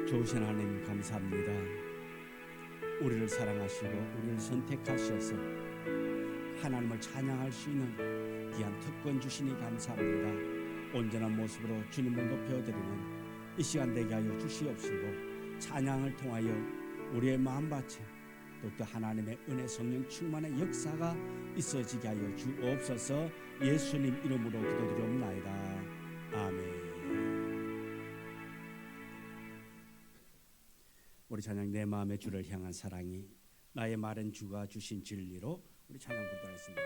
좋으신 하나님 감사합니다. 우리를 사랑하시고 우리를 선택하셔서 하나님을 찬양할 수 있는 귀한 특권 주시니 감사합니다. 온전한 모습으로 주님을 높여드리는 이 시간 되게 하여 주시옵시고, 찬양을 통하여 우리의 마음밭에 또 하나님의 은혜 성령 충만의 역사가 있어지게 하여 주옵소서. 예수님 이름으로 기도드리옵나이다. 아멘. 우리 찬양 내 마음의 주를 향한 사랑이 나의 마른 주가 주신 진리로 우리 찬양 부르도록 하겠습니다.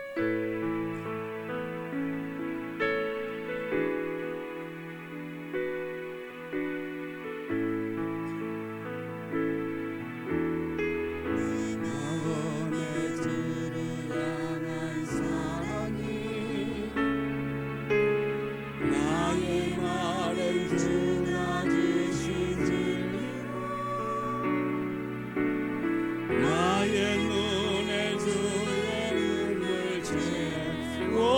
나의 눈에 주의 눈물 채워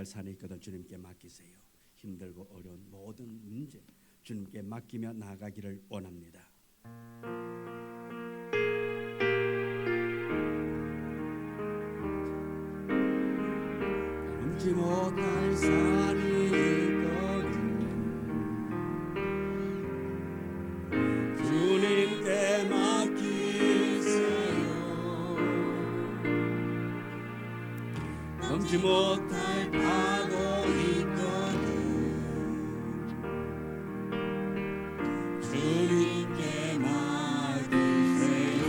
할 산이 있거든 주님께 맡기세요. 힘들고 어려운 모든 문제 주님께 맡기며 나아가기를 원합니다. 넘지 못할 산이 있거든 주님께 맡기세요. 넘지 못할 파도 있거든 주님께 맡기세요.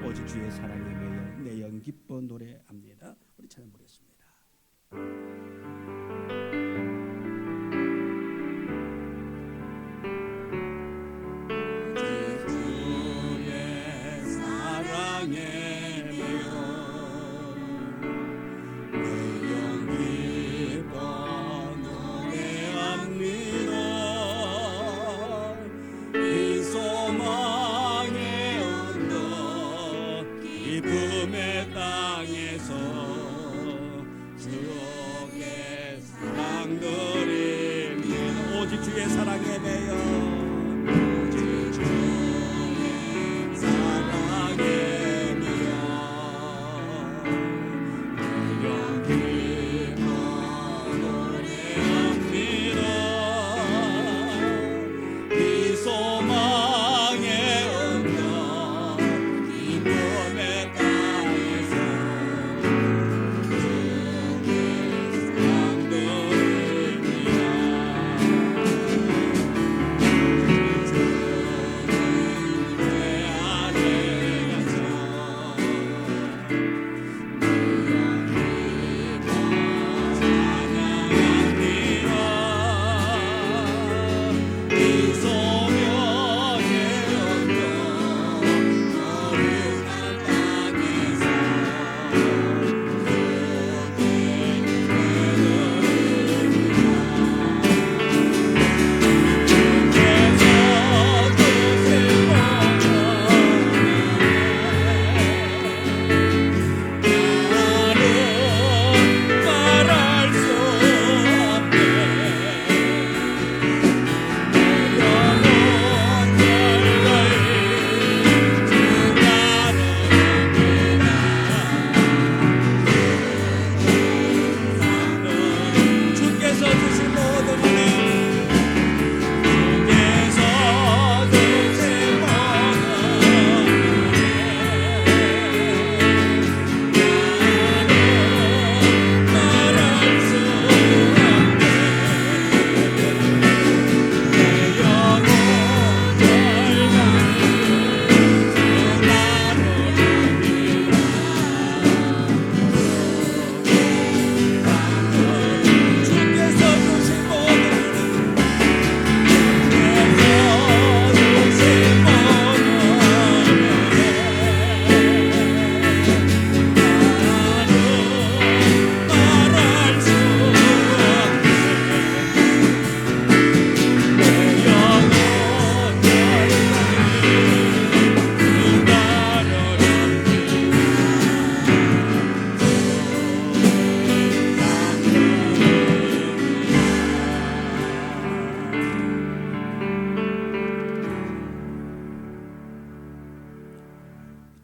오직 주의 사랑에 매여 내 영 기뻐 노래합니다. 우리 찬양 부르겠습니다. 주의 사랑에 매여 내 영 기뻐 노래합니다. 이 소망의 언덕 기쁨의 땅에서 주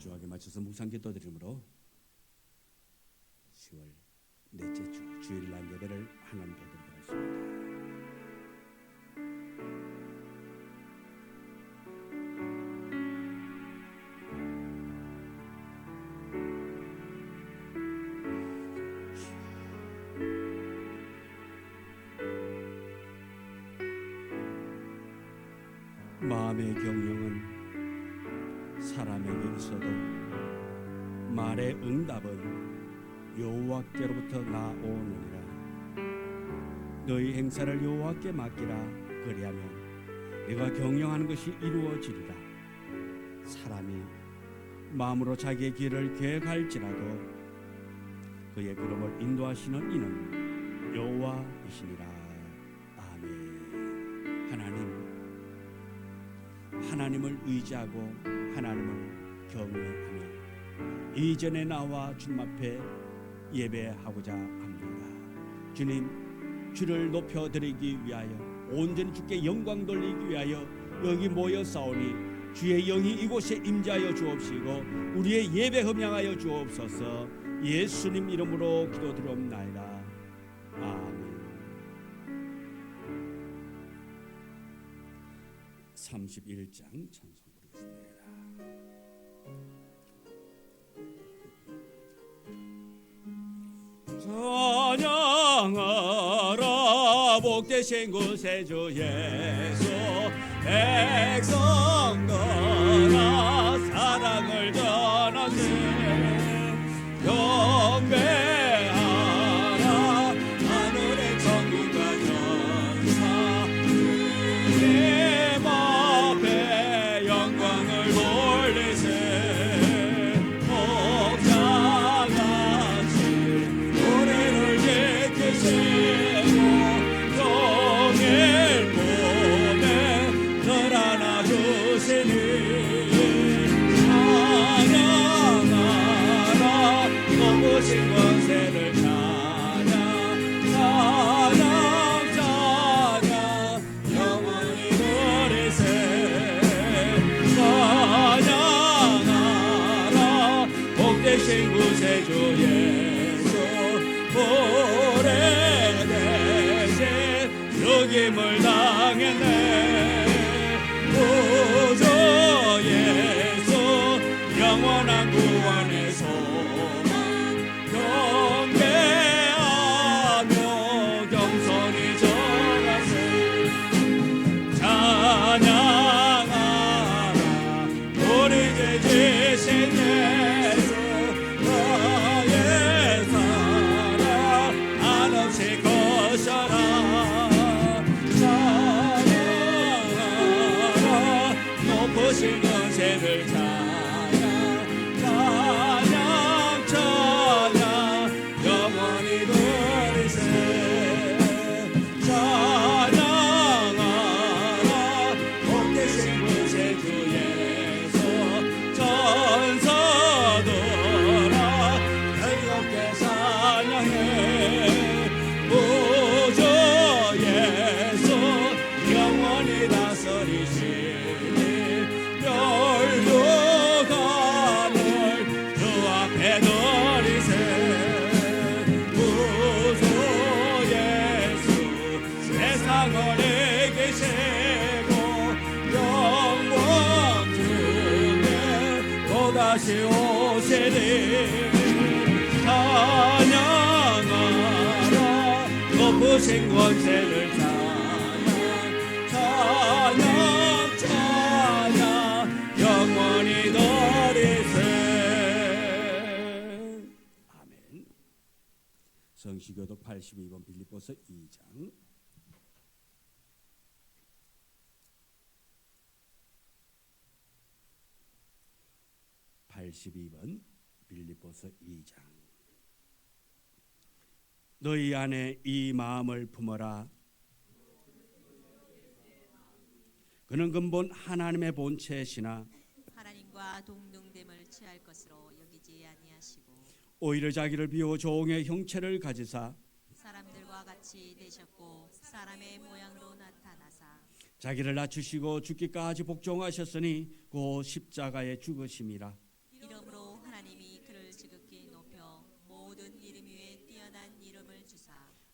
주하게 맞춰서 묵상 기도 드림으로 10월 넷째 주 주일날 예배를 하나님 뵙도록 하겠습니다. 마음의 경영은 사람에게 있어도 말의 응답은 여호와께로부터 나오느니라. 너희 행사를 여호와께 맡기라. 그리하면 네가 경영하는 것이 이루어지리라. 사람이 마음으로 자기의 길을 계획할지라도 그의 걸음을 인도하시는 이는 여호와이시니라. 아멘. 하나님을 의지하고 하나님을 경외하며 이전에 나와 주님 앞에 예배하고자 합니다. 주님, 주를 높여드리기 위하여 온전히 주께 영광 돌리기 위하여 여기 모여 싸우니 주의 영이 이곳에 임재하여 주옵시고 우리의 예배 흠양하여 주옵소서. 예수님 이름으로 기도드리옵나이다. 아멘. 31장 찬송 부르겠습니다. 찬양하라 복되신 구세주 예수. 백성들아 사랑을 전하세. 경배하라 하늘의 천국과 천사. 주님 앞에 영광을 돌리세. 목자같이 우리를 지키시고 종일 몸에 늘 안아주시니 찬양하라 높으신 권세를 찬양. 찬양 찬양 영원히 누리세. 찬양하라 복되신 구세주 예수. 오래되신 죽임을 당했네. 구주 예수 영원한 구원의 소망. 경배하며 겸손히 전하세. 찬양하라 우리 주 지신 예수. 나의 사랑 한없이 거셔라. 찬양하라 높으신 권세를 찬양. 찬양 찬양 영원히 누리세. 찬양하라 복되신 구세주 예수. 천사들아 즐겁게 찬양해. 구주 예수 영원히 다스리시니 멸류관을 주 앞에 드리세. 구주 예수 세상을 이기시고 영광 중에 또다시 오시리. 찬양하라 높으신 권세를 찬양. 찬양 찬양 영원히 드리세. 아멘. 성시교독 82번 빌립보서 2장. 82번 빌립보서 2장. 너희 안에 이 마음을 품어라. 그는 근본 하나님의 본체시나 하나님과 동등됨을 취할 것으로 여기지 아니하시고 오히려 자기를 비워 종의 형체를 가지사 사람들과 같이 되셨고 사람의 모양으로 나타나사 자기를 낮추시고 죽기까지 복종하셨으니 곧 십자가에 죽으심이라. 이런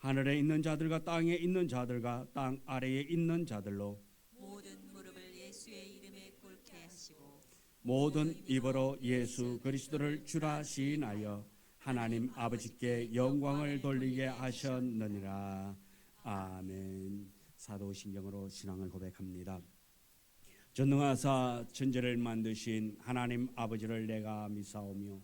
하늘에 있는 자들과 땅에 있는 자들과 땅 아래에 있는 자들로 모든 무릎을 예수의 이름에 꿇게 하시고 모든 입으로 예수 그리스도를 주라 시인하여 하나님 아버지께 영광을 돌리게 하셨느니라. 아멘. 사도신경으로 신앙을 고백합니다. 전능하사 천지를 만드신 하나님 아버지를 내가 믿사오며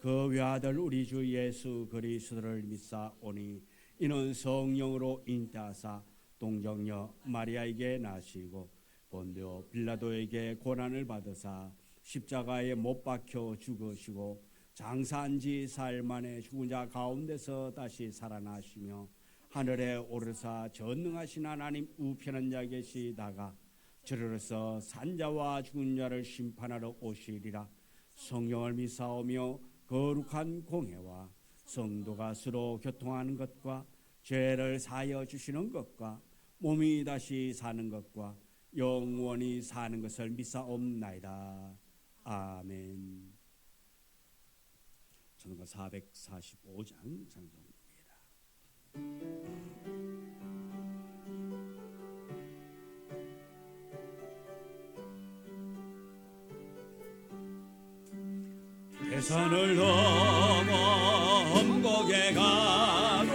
그 외아들 우리 주 예수 그리스도를 믿사오니 이는 성령으로 잉태하사 동정녀 마리아에게 나시고 본디오 빌라도에게 고난을 받으사 십자가에 못 박혀 죽으시고 장사한 지 사흘 만에 죽은 자 가운데서 다시 살아나시며 하늘에 오르사 전능하신 하나님 우편한 자 계시다가 저리로서 산자와 죽은 자를 심판하러 오시리라. 성령을 믿사오며 거룩한 공회와 성도가 서로 교통하는 것과 죄를 사하여 주시는 것과 몸이 다시 사는 것과 영원히 사는 것을 믿사옵나이다. 아멘. 전가 445장 찬송입니다. 대산을 넘어 험곡에 가도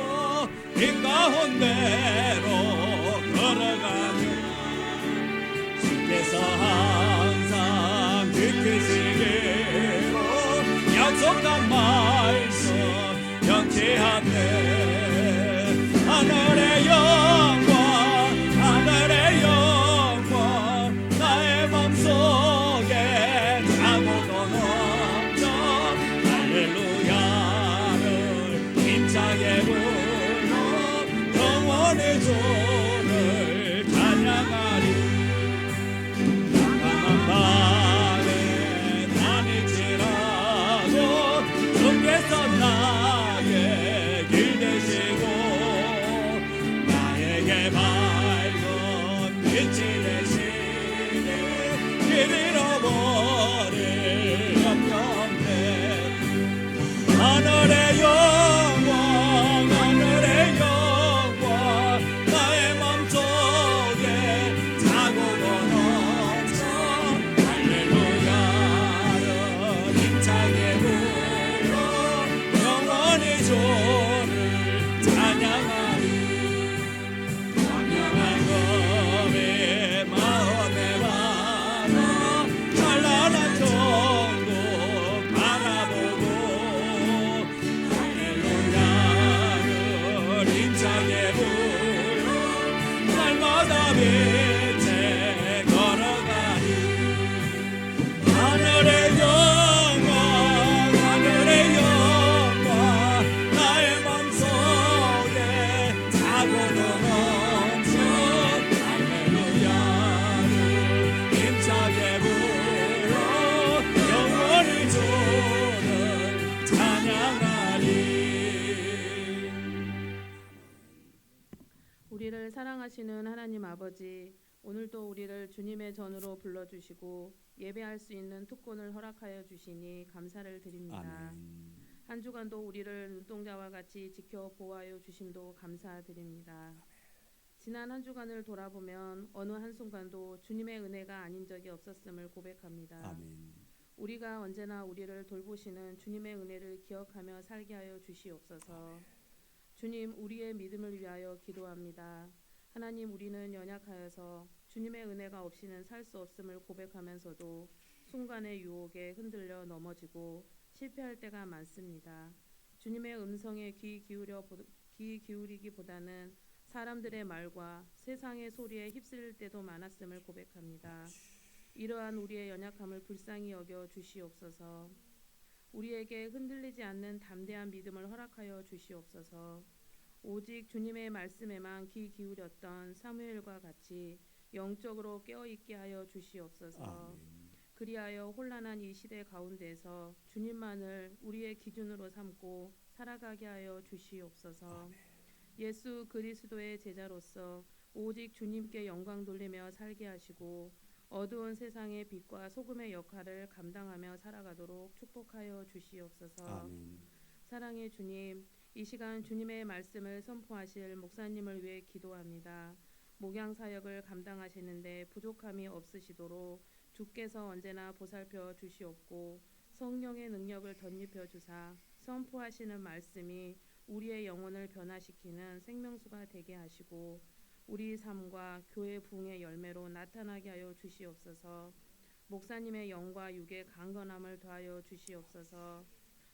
길 가운데로 걸어가며 주께서 항상 지키시기로 약속한 말씀 명치하네. 하늘의 영광 하늘의 영광 나의 맘속에 자고도 넘쳐 할렐루야를 힘차게 불러 영원의 주를 찬양하리. 깜깜한 밤에 다닐지라도 주께서 나의 길 되시고 나에게 밝은 빛이 되시네. 길 잃어버릴 염려 없네. 하늘의 영광 하늘의 영광 나의 맘속에 자고도 넘쳐 할렐루야를 힘차게 불러 영원히 주를 찬양하리. 광명한 검의 마음에 받아 찬란한 천국 바라보고 할렐루야를 힘차게 불러 날마다 빛에 걸어가리. 하늘의 영광 하늘의 영광 나의 맘속에 자고도 넘쳐 할렐루야를 힘차게 불러 영원히 주를 찬양하리. 우리를 사랑하시는 하나님 아버지, 오늘도 우리를 주님의 전으로 불러주시고 예배할 수 있는 특권을 허락하여 주시니 감사를 드립니다. 아멘. 한 주간도 우리를 눈동자와 같이 지켜 보호하여 주심도 감사드립니다. 지난 한 주간을 돌아보면 어느 한순간도 주님의 은혜가 아닌 적이 없었음을 고백합니다. 아멘. 우리가 언제나 우리를 돌보시는 주님의 은혜를 기억하며 살게 하여 주시옵소서. 주님, 우리의 믿음을 위하여 기도합니다. 하나님, 우리는 연약하여서 주님의 은혜가 없이는 살 수 없음을 고백하면서도 순간의 유혹에 흔들려 넘어지고 실패할 때가 많습니다. 주님의 음성에 귀 기울이기보다는 사람들의 말과 세상의 소리에 휩쓸릴 때도 많았음을 고백합니다. 이러한 우리의 연약함을 불쌍히 여겨 주시옵소서. 우리에게 흔들리지 않는 담대한 믿음을 허락하여 주시옵소서. 오직 주님의 말씀에만 귀 기울였던 사무엘과 같이 영적으로 깨어있게 하여 주시옵소서. 아멘. 그리하여 혼란한 이 시대 가운데서 주님만을 우리의 기준으로 삼고 살아가게 하여 주시옵소서. 아멘. 예수 그리스도의 제자로서 오직 주님께 영광 돌리며 살게 하시고 어두운 세상의 빛과 소금의 역할을 감당하며 살아가도록 축복하여 주시옵소서. 아멘. 사랑의 주님, 이 시간 주님의 말씀을 선포하실 목사님을 위해 기도합니다. 목양 사역을 감당하시는데 부족함이 없으시도록 주께서 언제나 보살펴 주시옵고 성령의 능력을 덧입혀 주사 선포하시는 말씀이 우리의 영혼을 변화시키는 생명수가 되게 하시고 우리 삶과 교회 부흥의 열매로 나타나게 하여 주시옵소서. 목사님의 영과 육의 강건함을 더하여 주시옵소서.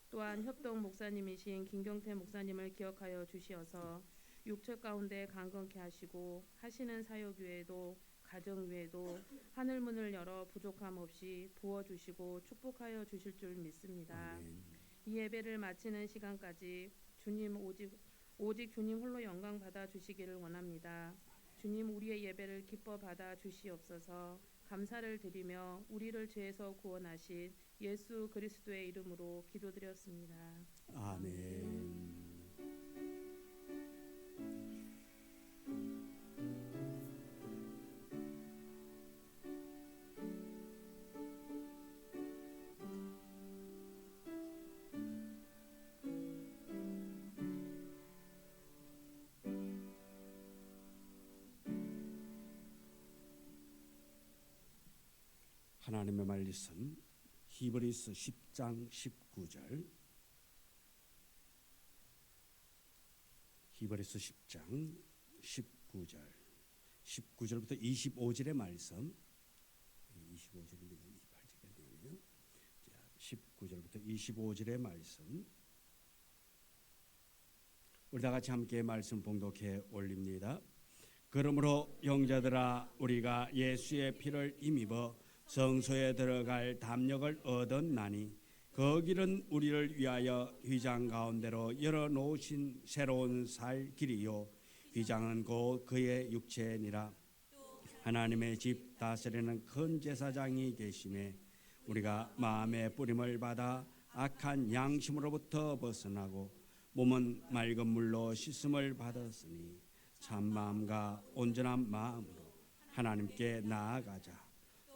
또한 협동 목사님이신 김경태 목사님을 기억하여 주시어서 육체 가운데 강건케 하시고 하시는 사역 외에도 가정 외에도 하늘 문을 열어 부족함 없이 부어 주시고 축복하여 주실 줄 믿습니다. 아멘. 이 예배를 마치는 시간까지 주님 오직 주님 홀로 영광 받아 주시기를 원합니다. 주님 우리의 예배를 기뻐 받아 주시옵소서. 감사를 드리며 우리를 죄에서 구원하신 예수 그리스도의 이름으로 기도드렸습니다. 아멘. 하나님의 말씀 히브리서 10장 19절 히브리서 10장 19절부터 25절의 말씀 25절입니다. 28절이네요. 자, 19절부터 25절의 말씀 우리 다 같이 함께 말씀 봉독해 올립니다. 그러므로 형제들아 우리가 예수의 피를 힘입어 성소에 들어갈 담력을 얻었나니 그 길은 우리를 위하여 휘장 가운데로 열어놓으신 새로운 살 길이요 휘장은 곧 그의 육체니라. 하나님의 집 다스리는 큰 제사장이 계심에 우리가 마음의 뿌림을 받아 악한 양심으로부터 벗어나고 몸은 맑은 물로 씻음을 받았으니 참마음과 온전한 마음으로 하나님께 나아가자.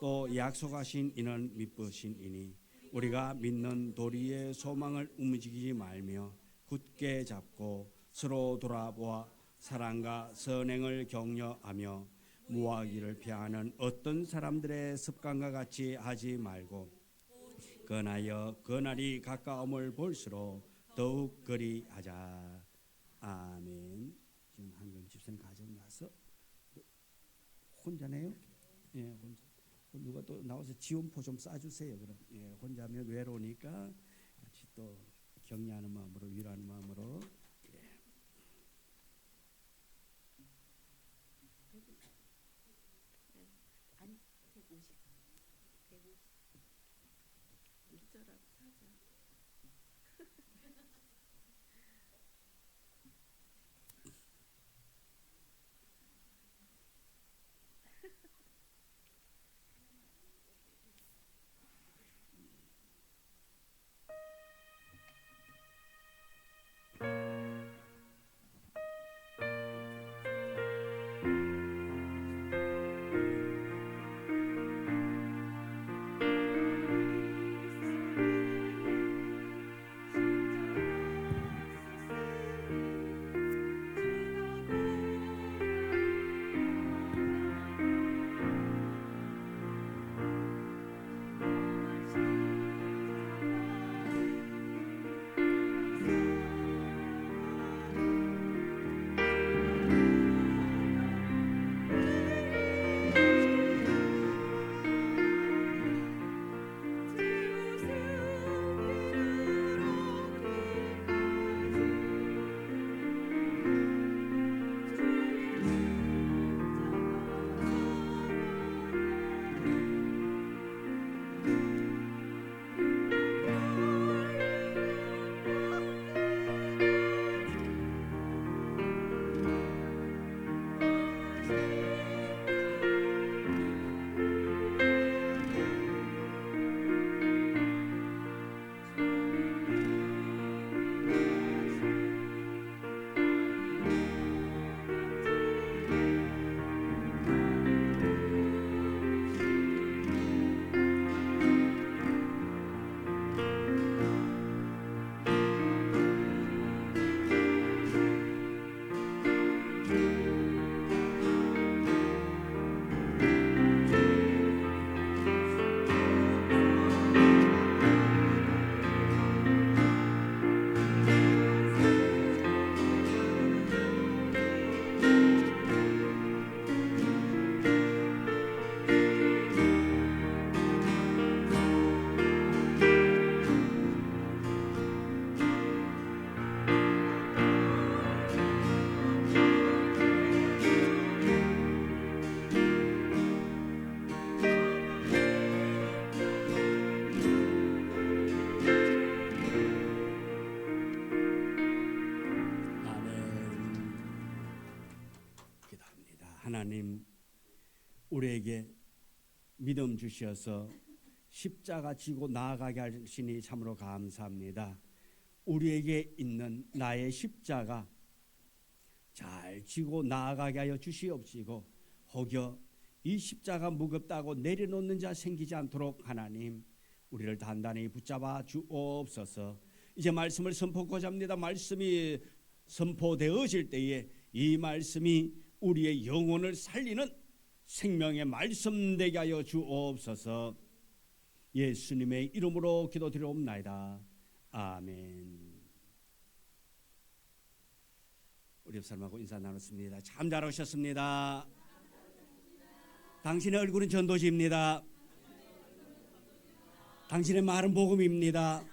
또 약속하신 이는 미쁘신 이니 우리가 믿는 도리의 소망을 움직이지 말며 굳게 잡고 서로 돌아보아 사랑과 선행을 격려하며 무화기를 피하는 어떤 사람들의 습관과 같이 하지 말고 그나여 그날이 가까움을 볼수록 더욱 그리하자. 아멘. 지금 한금 집사님 가정 나서 혼자네요? 예, 혼자. 누가 또 나와서 지원포 좀 쏴주세요. 그럼 예, 혼자면 외로우니까 같이 또 격려하는 마음으로 위로하는 마음으로 예. 아니 150 150 사자. 우리에게 믿음 주셔서 십자가 지고 나아가게 하시니 참으로 감사합니다. 우리에게 있는 나의 십자가 잘 지고 나아가게 하여 주시옵시고, 혹여 이 십자가 무겁다고 내려놓는 자 생기지 않도록 하나님 우리를 단단히 붙잡아 주옵소서. 이제 말씀을 선포하고자 합니다. 말씀이 선포되어질 때에 이 말씀이 우리의 영혼을 살리는 생명의 말씀 되게 하여 주옵소서. 예수님의 이름으로 기도드리옵나이다. 아멘. 우리 옆 사람하고 인사 나눴습니다. 참 잘오셨습니다. 당신의 얼굴은 전도지입니다. 당신의 말은 복음입니다.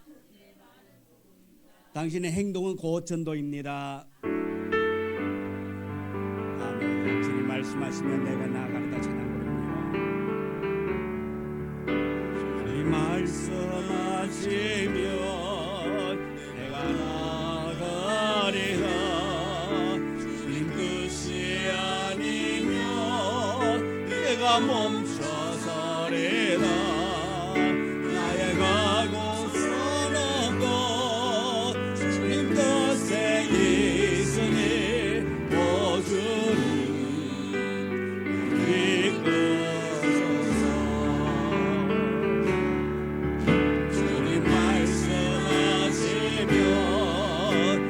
당신의 행동은 곧 전도입니다. 아멘. 주님 말씀하시면 내가 나아가리다 찬양드립니다. 주님 말씀하시면 내가 나아가리다. 주님 뜻이 아니면 내가 멈춰서리다. 나의 가고서는 것 주님 뜻에 있으니 오 주님 이끄소서. 주님 말씀하시면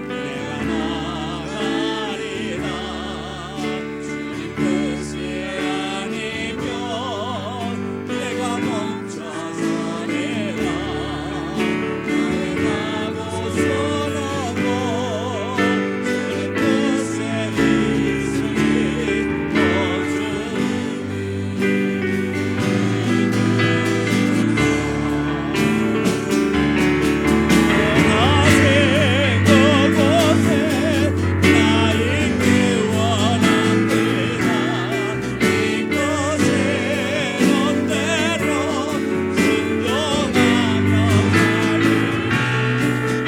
내가 나가리다. 주님 뜻이 아니면 내가 멈춰서리다. 나의 가고서는 것 주님 뜻에 있으니 오 원하신 그곳에 나 있기 원합니다. 이곳에 롯데로 순종하며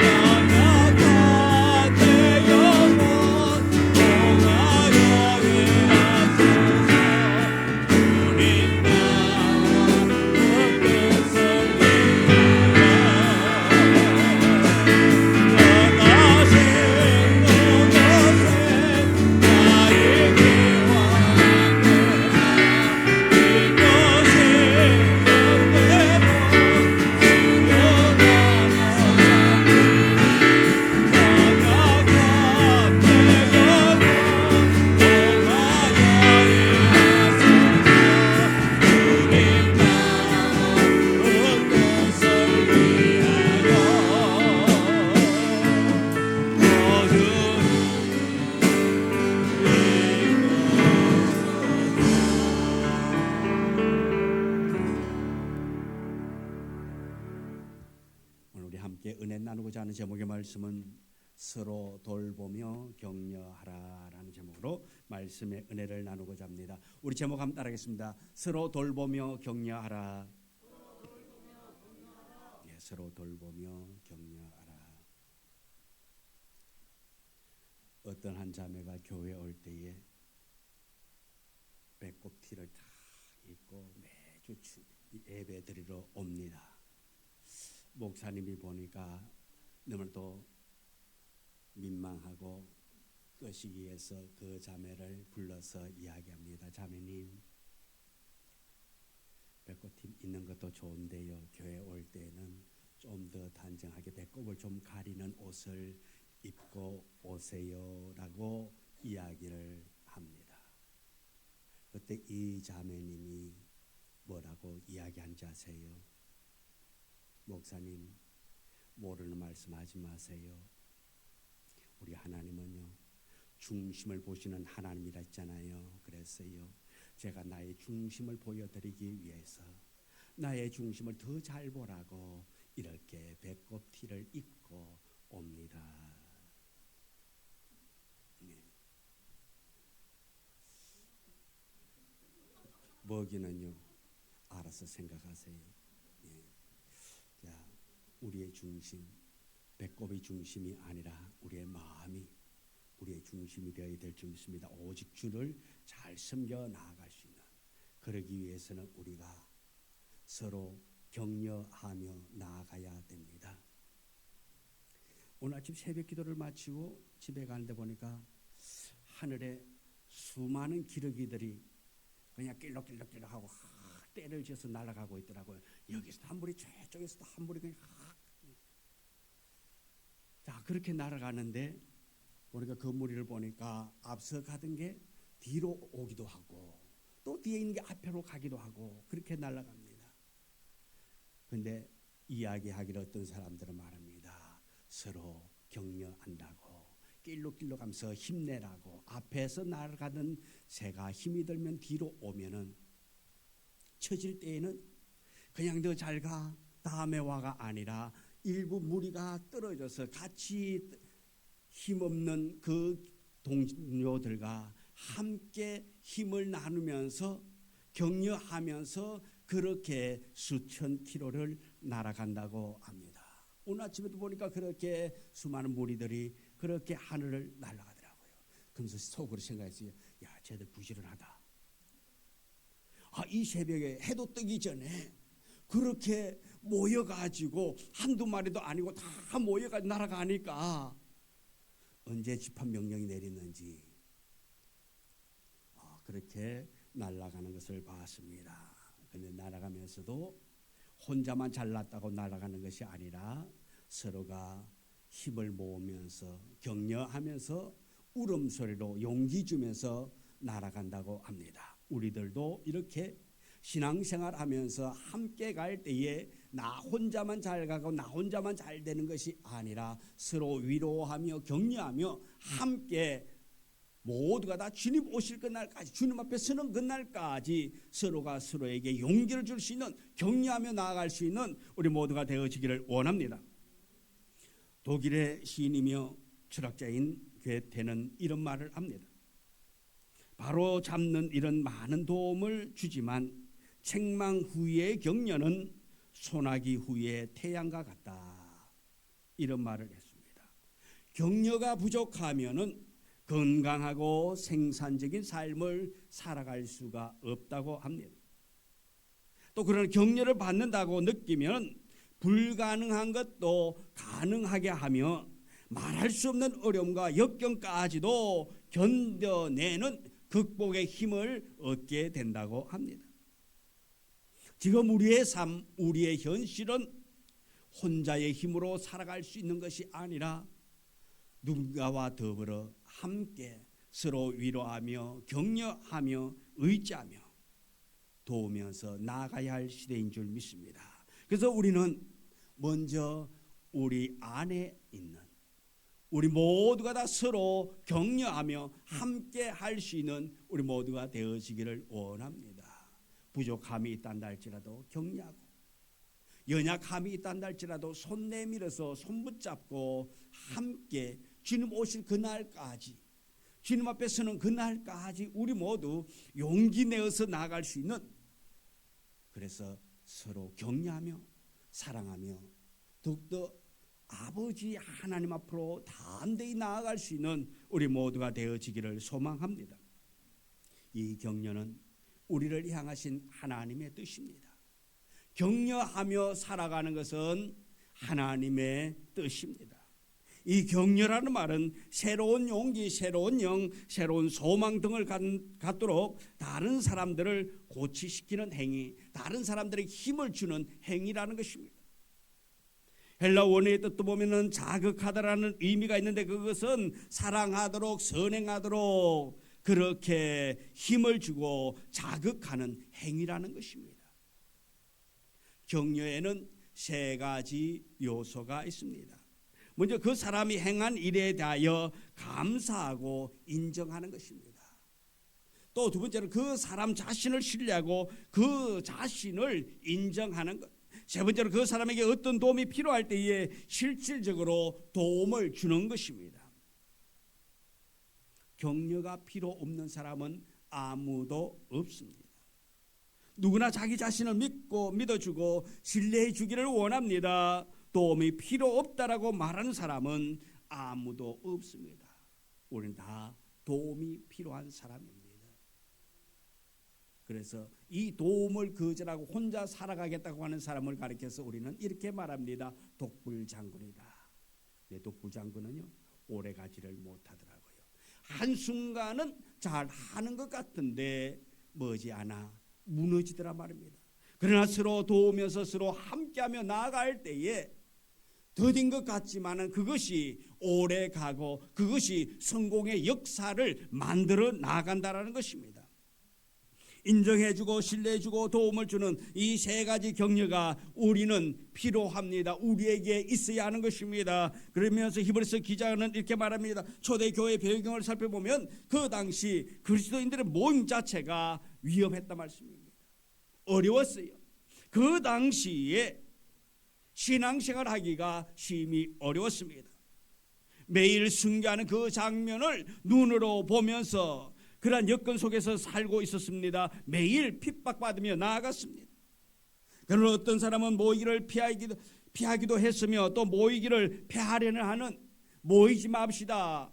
연약한 내 영혼 통하여 일하소서. 주님 오늘 우리 함께 은혜 나누고자 하는 제목의 말씀은 서로 돌보며 격려하라라는 제목으로 말씀의 은혜를 나누고자 합니다. 우리 제목 한번 따라하겠습니다. 서로 돌보며 격려하라. 예, 서로 돌보며 격려하라. 어떤 한 자매가 교회에 올 때에 배꼽 티를 다 입고 매주 예배 드리러 옵니다. 목사님이 보니까 너무도 민망하고 끄시기위해서 그 자매를 불러서 이야기합니다. 자매님, 배꼽티 있는 것도 좋은데요, 교회 올 때는 좀 더 단정하게 배꼽을 좀 가리는 옷을 입고 오세요라고 이야기를 합니다. 그때 이 자매님이 뭐라고 이야기한지 아세요? 목사님, 모르는 말씀하지 마세요. 우리 하나님은요, 중심을 보시는 하나님이라 했잖아요. 그랬어요. 제가 나의 중심을 보여드리기 위해서 나의 중심을 더 잘 보라고 이렇게 배꼽티를 입고 옵니다. 네. 먹이는요, 알아서 생각하세요. 네. 자, 우리의 중심, 배꼽의 중심이 아니라 우리의 마음이 우리의 중심이 되어야 될 줄 믿습니다. 오직 주를 잘 섬겨 나아갈 수 있는 그러기 위해서는 우리가 서로 격려하며 나아가야 됩니다. 오늘 아침 새벽 기도를 마치고 집에 가는데 보니까 하늘에 수많은 기러기들이 그냥 낄럭낄럭하고 때를 지어서 날아가고 있더라고요. 여기서도 한 무리, 저쪽에서도 한 무리 그냥 자, 그렇게 날아가는데 보니까 그 무리를 보니까 앞서 가던 게 뒤로 오기도 하고 또 뒤에 있는 게 앞으로 가기도 하고 그렇게 날아갑니다. 근데 이야기하기를 어떤 사람들은 말합니다. 서로 격려한다고, 낄룩낄룩 하면서 힘내라고, 앞에서 날아가던 새가 힘이 들면 뒤로 오면은 처질 때에는 그냥 너 잘 가, 다음에 와가 아니라 일부 무리가 떨어져서 같이 힘없는 그 동료들과 함께 힘을 나누면서 격려하면서 그렇게 수천 킬로를 날아간다고 합니다. 오늘 아침에도 보니까 그렇게 수많은 무리들이 그렇게 하늘을 날아가더라고요. 그러면서 속으로 생각했어요. 야, 쟤들 부지런하다. 이 새벽에 해도 뜨기 전에 그렇게 모여가지고 한두 마리도 아니고 다 모여가지고 날아가니까 언제 집합명령이 내렸는지 그렇게 날아가는 것을 봤습니다. 그런데 날아가면서도 혼자만 잘났다고 날아가는 것이 아니라 서로가 힘을 모으면서 격려하면서 울음소리로 용기 주면서 날아간다고 합니다. 우리들도 이렇게 신앙생활 하면서 함께 갈 때에 나 혼자만 잘 가고 나 혼자만 잘 되는 것이 아니라 서로 위로하며 격려하며 함께 모두가 다 주님 오실 그날까지, 주님 앞에 서는 그날까지 서로가 서로에게 용기를 줄 수 있는, 격려하며 나아갈 수 있는 우리 모두가 되어지기를 원합니다. 독일의 시인이며 철학자인 괴테는 이런 말을 합니다. 바로 잡는 일은 많은 도움을 주지만 책망 후의 격려는 소나기 후의 태양과 같다. 이런 말을 했습니다. 격려가 부족하면은 건강하고 생산적인 삶을 살아갈 수가 없다고 합니다. 또 그런 격려를 받는다고 느끼면 불가능한 것도 가능하게 하며 말할 수 없는 어려움과 역경까지도 견뎌내는 극복의 힘을 얻게 된다고 합니다. 지금 우리의 삶, 우리의 현실은 혼자의 힘으로 살아갈 수 있는 것이 아니라 누군가와 더불어 함께 서로 위로하며 격려하며 의지하며 도우면서 나아가야 할 시대인 줄 믿습니다. 그래서 우리는 먼저 우리 안에 있는 우리 모두가 다 서로 격려하며 함께 할 수 있는 우리 모두가 되어지기를 원합니다. 부족함이 있단다 할지라도 격려하고 연약함이 있단다 할지라도 손 내밀어서 손 붙잡고 함께 주님 오실 그날까지, 주님 앞에 서는 그날까지 우리 모두 용기 내어서 나아갈 수 있는, 그래서 서로 격려하며 사랑하며 더욱더 아버지 하나님 앞으로 담대히 나아갈 수 있는 우리 모두가 되어지기를 소망합니다. 이 격려는 우리를 향하신 하나님의 뜻입니다. 격려하며 살아가는 것은 하나님의 뜻입니다. 이 격려라는 말은 새로운 용기, 새로운 영, 새로운 소망 등을 갖도록 다른 사람들을 고치시키는 행위, 다른 사람들에게 힘을 주는 행위라는 것입니다. 헬라 원어의 뜻도 보면은 자극하다라는 의미가 있는데 그것은 사랑하도록, 선행하도록 그렇게 힘을 주고 자극하는 행위라는 것입니다. 격려에는 세 가지 요소가 있습니다. 먼저 그 사람이 행한 일에 대하여 감사하고 인정하는 것입니다. 또 두 번째는 그 사람 자신을 신뢰하고 그 자신을 인정하는 것. 세 번째로 그 사람에게 어떤 도움이 필요할 때에 실질적으로 도움을 주는 것입니다. 격려가 필요 없는 사람은 아무도 없습니다. 누구나 자기 자신을 믿고 믿어주고 신뢰해 주기를 원합니다. 도움이 필요 없다라고 말하는 사람은 아무도 없습니다. 우리는 다 도움이 필요한 사람입니다. 그래서 이 도움을 거절하고 혼자 살아가겠다고 하는 사람을 가리켜서 우리는 이렇게 말합니다. 독불장군이다. 내 독불장군은요, 오래 가지를 못하더라고요. 한순간은 잘 하는 것 같은데 머지않아 무너지더라 말입니다. 그러나 서로 도우면서 서로 함께하며 나아갈 때에 더딘 것 같지만은 그것이 오래 가고 그것이 성공의 역사를 만들어 나간다라는 것입니다. 인정해주고 신뢰해주고 도움을 주는 이 세 가지 격려가 우리는 필요합니다. 우리에게 있어야 하는 것입니다. 그러면서 히브리서 기자는 이렇게 말합니다. 초대교회 배경을 살펴보면 그 당시 그리스도인들의 모임 자체가 위험했단 말씀입니다. 어려웠어요. 그 당시에 신앙생활 하기가 심히 어려웠습니다. 매일 순교하는 그 장면을 눈으로 보면서 그러한 여건 속에서 살고 있었습니다. 매일 핍박받으며 나아갔습니다. 그러나 어떤 사람은 모이기를 피하기도 했으며 또 모이기를 피하려는 하는 모이지 맙시다.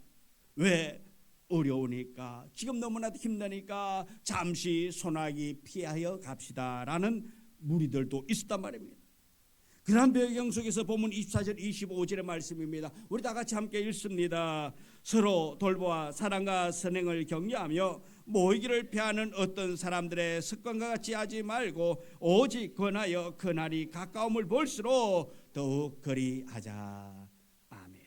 왜? 어려우니까, 지금 너무나도 힘드니까 잠시 소나기 피하여 갑시다라는 무리들도 있었단 말입니다. 그런 배경 속에서 보면 24절 25절의 말씀입니다. 우리 다 같이 함께 읽습니다. 서로 돌보아 사랑과 선행을 격려하며 모이기를 피하는 어떤 사람들의 습관과 같이 하지 말고 오직 권하여 그날이 가까움을 볼수록 더욱 그리하자. 아멘.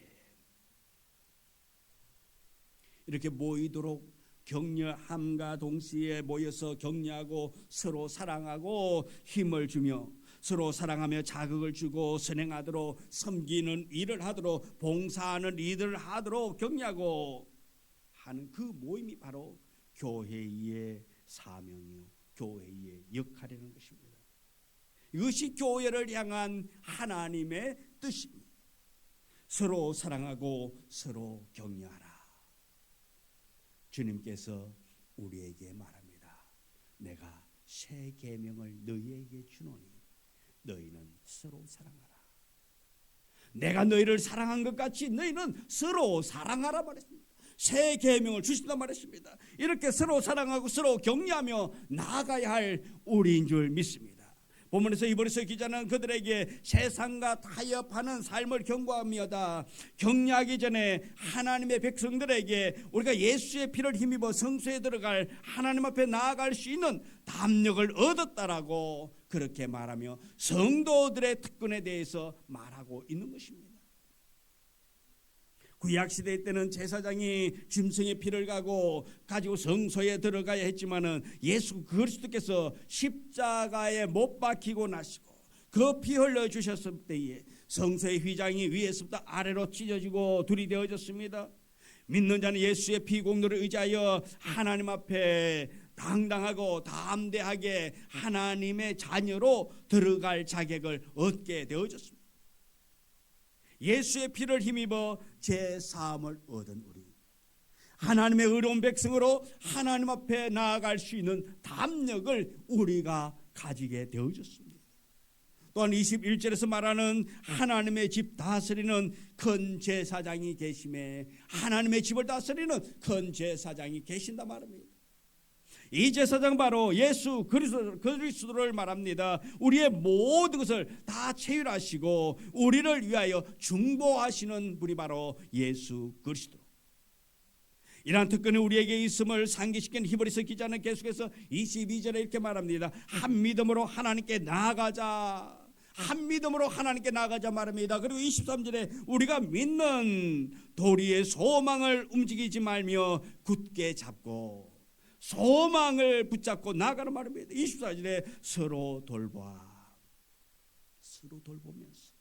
이렇게 모이도록 격려함과 동시에 모여서 격려하고 서로 사랑하고 힘을 주며 서로 사랑하며 자극을 주고 선행하도록, 섬기는 일을 하도록, 봉사하는 일을 하도록 격려하고 하는 그 모임이 바로 교회의 사명이요, 교회의 역할이라는 것입니다. 이것이 교회를 향한 하나님의 뜻입니다. 서로 사랑하고 서로 격려하라. 주님께서 우리에게 말합니다. 내가 새 계명을 너희에게 주노니 너희는 서로 사랑하라. 내가 너희를 사랑한 것 같이 너희는 서로 사랑하라 말했습니다. 새 계명을 주신다 말했습니다. 이렇게 서로 사랑하고 서로 격려하며 나아가야 할 우리인 줄 믿습니다. 본문에서 히브리서 기자는 그들에게 세상과 타협하는 삶을 경고하며다. 격려하기 전에 하나님의 백성들에게 우리가 예수의 피를 힘입어 성소에 들어갈 하나님 앞에 나아갈 수 있는 담력을 얻었다라고 그렇게 말하며 성도들의 특권에 대해서 말하고 있는 것입니다. 구약시대 때는 제사장이 짐승의 피를 가지고 성소에 들어가야 했지만은 예수 그리스도께서 십자가에 못 박히고 나시고 그 피 흘려주셨을 때에 성소의 휘장이 위에서부터 아래로 찢어지고 둘이 되어졌습니다. 믿는 자는 예수의 피 공로를 의지하여 하나님 앞에 당당하고 담대하게 하나님의 자녀로 들어갈 자격을 얻게 되어졌습니다. 예수의 피를 힘입어 제사함을 얻은 우리, 하나님의 의로운 백성으로 하나님 앞에 나아갈 수 있는 담력을 우리가 가지게 되어졌습니다. 또한 21절에서 말하는 하나님의 집 다스리는 큰 제사장이 계심에 하나님의 집을 다스리는 큰 제사장이 계신다 말합니다. 이 제사장 바로 예수 그리스도를 말합니다. 우리의 모든 것을 다 체휼하시고 우리를 위하여 중보하시는 분이 바로 예수 그리스도. 이러한 특권이 우리에게 있음을 상기시킨 히브리서 기자는 계속해서 22절에 이렇게 말합니다. 한 믿음으로 하나님께 나아가자. 한 믿음으로 하나님께 나아가자 말합니다. 그리고 23절에 우리가 믿는 도리의 소망을 움직이지 말며 굳게 잡고 소망을 붙잡고 나가는 말입니다. 24절에 서로 돌보아. 서로 돌보면서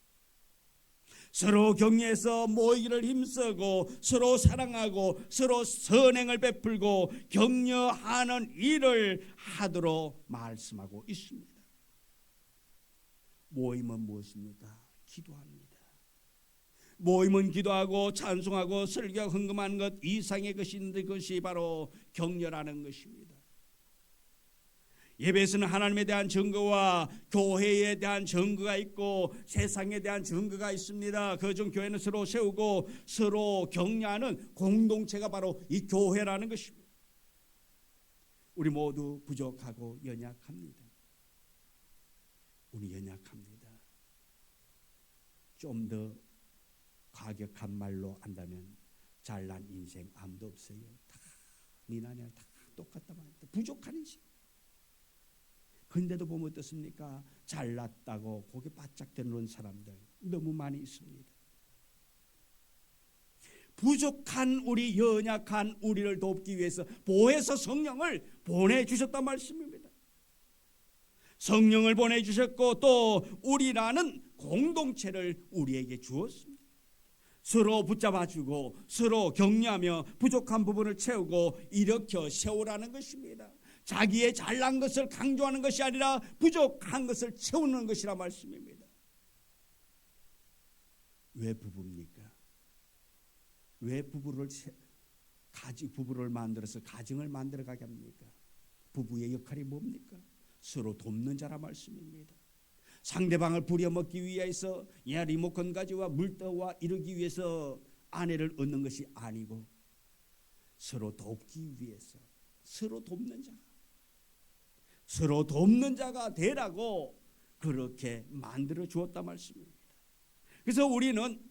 서로 격려해서 모이기를 힘쓰고 서로 사랑하고 서로 선행을 베풀고 격려하는 일을 하도록 말씀하고 있습니다. 모임은 무엇입니까? 기도합니다. 모임은 기도하고 찬송하고 설교하고 헌금하는 것 이상의 것이 있는데 그것이 바로 격려라는 것입니다. 예배에서는 하나님에 대한 증거와 교회에 대한 증거가 있고 세상에 대한 증거가 있습니다. 그중 교회는 서로 세우고 서로 격려하는 공동체가 바로 이 교회라는 것입니다. 우리 모두 부족하고 연약합니다. 우리 연약합니다. 좀 더 과격한 말로 한다면 잘난 인생 아무도 없어요. 다 니나냐 다 똑같단 말입니다. 부족한 인생. 근데도 보면 어떻습니까? 잘났다고 고개 바짝 드는 사람들 너무 많이 있습니다. 부족한 우리 연약한 우리를 돕기 위해서 보혜사 성령을 보내주셨단 말씀입니다. 성령을 보내주셨고 또 우리라는 공동체를 우리에게 주었습니다. 서로 붙잡아주고 서로 격려하며 부족한 부분을 채우고 일으켜 세우라는 것입니다. 자기의 잘난 것을 강조하는 것이 아니라 부족한 것을 채우는 것이라 말씀입니다. 왜 부부입니까? 왜 부부를 만들어서 가정을 만들어가게 합니까? 부부의 역할이 뭡니까? 서로 돕는 자라 말씀입니다. 상대방을 부려먹기 위해서 리모컨 가지와 물떠와 이루기 위해서 아내를 얻는 것이 아니고 서로 돕기 위해서 서로 돕는 자가 되라고 그렇게 만들어 주었단 말씀입니다. 그래서 우리는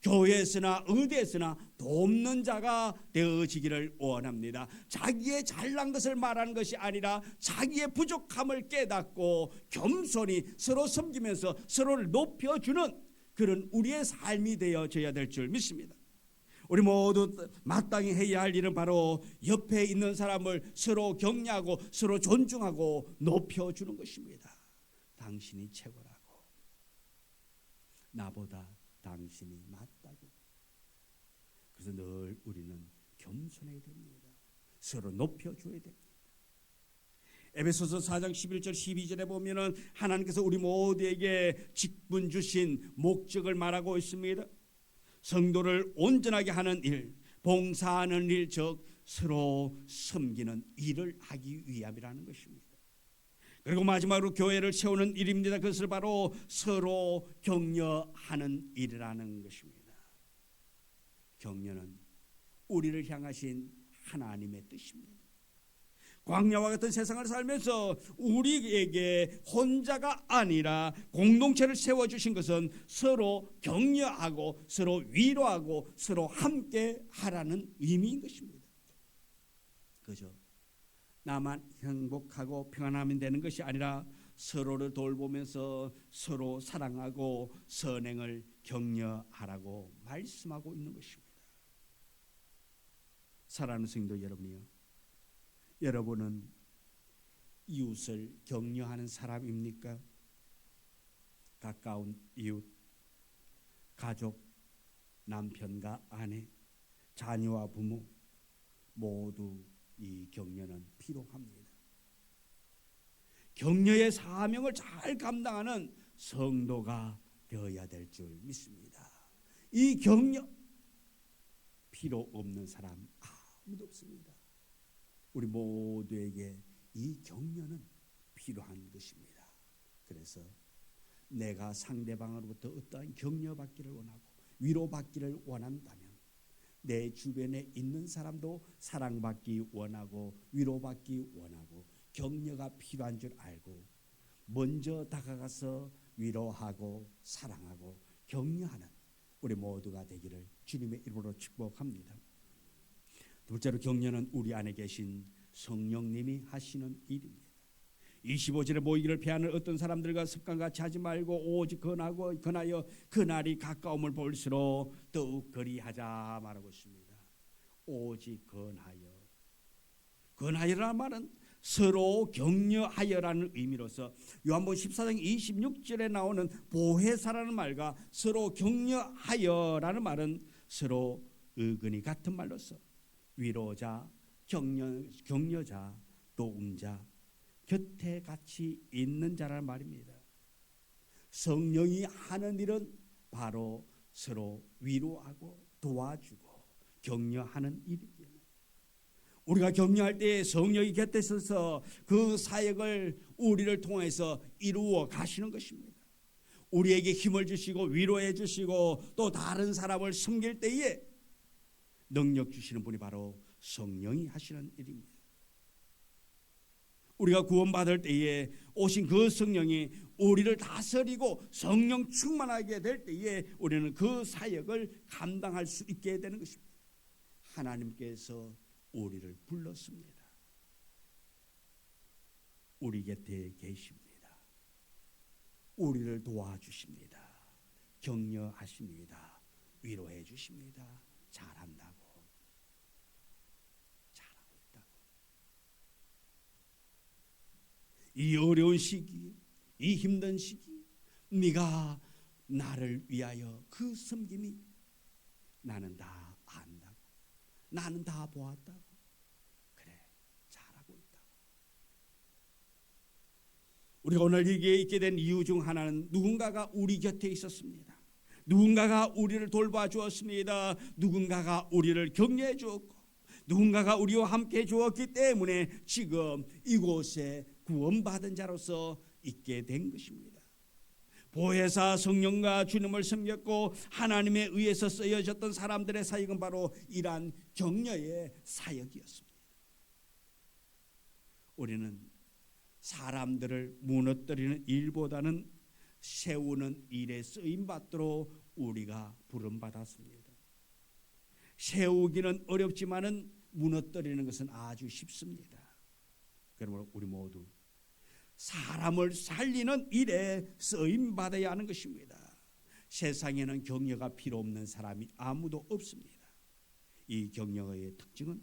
교회에서나 어디에서나 돕는 자가 되어지기를 원합니다. 자기의 잘난 것을 말하는 것이 아니라 자기의 부족함을 깨닫고 겸손히 서로 섬기면서 서로를 높여주는 그런 우리의 삶이 되어져야 될 줄 믿습니다. 우리 모두 마땅히 해야 할 일은 바로 옆에 있는 사람을 서로 격려하고 서로 존중하고 높여주는 것입니다. 당신이 최고라고, 나보다 당신이 맞다고. 그래서 늘 우리는 겸손해야 됩니다. 서로 높여줘야 됩니다. 에베소서 4장 11절 12절에 보면은 하나님께서 우리 모두에게 직분 주신 목적을 말하고 있습니다. 성도를 온전하게 하는 일, 봉사하는 일, 즉 서로 섬기는 일을 하기 위함이라는 것입니다. 그리고 마지막으로 교회를 세우는 일입니다. 그것을 바로 서로 격려하는 일이라는 것입니다. 격려는 우리를 향하신 하나님의 뜻입니다. 광야와 같은 세상을 살면서 우리에게 혼자가 아니라 공동체를 세워주신 것은 서로 격려하고 서로 위로하고 서로 함께 하라는 의미인 것입니다. 그죠? 나만 행복하고 평안하면 되는 것이 아니라 서로를 돌보면서 서로 사랑하고 선행을 격려하라고 말씀하고 있는 것입니다. 사랑하는 성도 여러분이요, 여러분은 이웃을 격려하는 사람입니까? 가까운 이웃, 가족, 남편과 아내, 자녀와 부모 모두 이 격려는 필요합니다. 격려의 사명을 잘 감당하는 성도가 되어야 될 줄 믿습니다. 이 격려 필요 없는 사람 아무도 없습니다. 우리 모두에게 이 격려는 필요한 것입니다. 그래서 내가 상대방으로부터 어떠한 격려받기를 원하고 위로받기를 원한다면 내 주변에 있는 사람도 사랑받기 원하고 위로받기 원하고 격려가 필요한 줄 알고 먼저 다가가서 위로하고 사랑하고 격려하는 우리 모두가 되기를 주님의 이름으로 축복합니다. 둘째로 격려는 우리 안에 계신 성령님이 하시는 일입니다. 25절에 모이기를 피하는 어떤 사람들과 습관같이 하지 말고 오직 권하여 그날이 가까움을 볼수록 더욱 그리하자 말하고 있습니다. 오직 권하여라는 말은 서로 격려하여라는 의미로서 요한복음 14장 26절에 나오는 보혜사라는 말과 서로 격려하여라는 말은 서로 의근이 같은 말로서 위로자, 격려자, 도움자, 곁에 같이 있는 자라는 말입니다. 성령이 하는 일은 바로 서로 위로하고 도와주고 격려하는 일입니다. 우리가 격려할 때 성령이 곁에 서서 그 사역을 우리를 통해서 이루어 가시는 것입니다. 우리에게 힘을 주시고 위로해 주시고 또 다른 사람을 섬길 때에 능력 주시는 분이 바로 성령이 하시는 일입니다. 우리가 구원받을 때에 오신 그 성령이 우리를 다스리고 성령 충만하게 될 때에 우리는 그 사역을 감당할 수 있게 되는 것입니다. 하나님께서 우리를 불렀습니다. 우리 곁에 계십니다. 우리를 도와주십니다. 격려하십니다. 위로해 주십니다. 잘한다고, 잘하고 있다고. 이 어려운 시기, 이 힘든 시기, 네가 나를 위하여 그 섬김이, 나는 다 안다고, 나는 다 보았다고, 그래, 잘하고 있다고. 우리가 오늘 여기에 있게 된 이유 중 하나는 누군가가 우리 곁에 있었습니다. 누군가가 우리를 돌봐주었습니다. 누군가가 우리를 격려해 주었고, 누군가가 우리와 함께 해 주었기 때문에 지금 이곳에 구원받은 자로서 있게 된 것입니다. 보혜사 성령과 주님을 섬겼고 하나님에 의해서 쓰여졌던 사람들의 사역은 바로 이러한 격려의 사역이었습니다. 우리는 사람들을 무너뜨리는 일보다는 세우는 일에 쓰임받도록 우리가 부름받았습니다. 세우기는 어렵지만은 무너뜨리는 것은 아주 쉽습니다. 그러므로 우리 모두 사람을 살리는 일에 쓰임받아야 하는 것입니다. 세상에는 격려가 필요 없는 사람이 아무도 없습니다. 이 격려의 특징은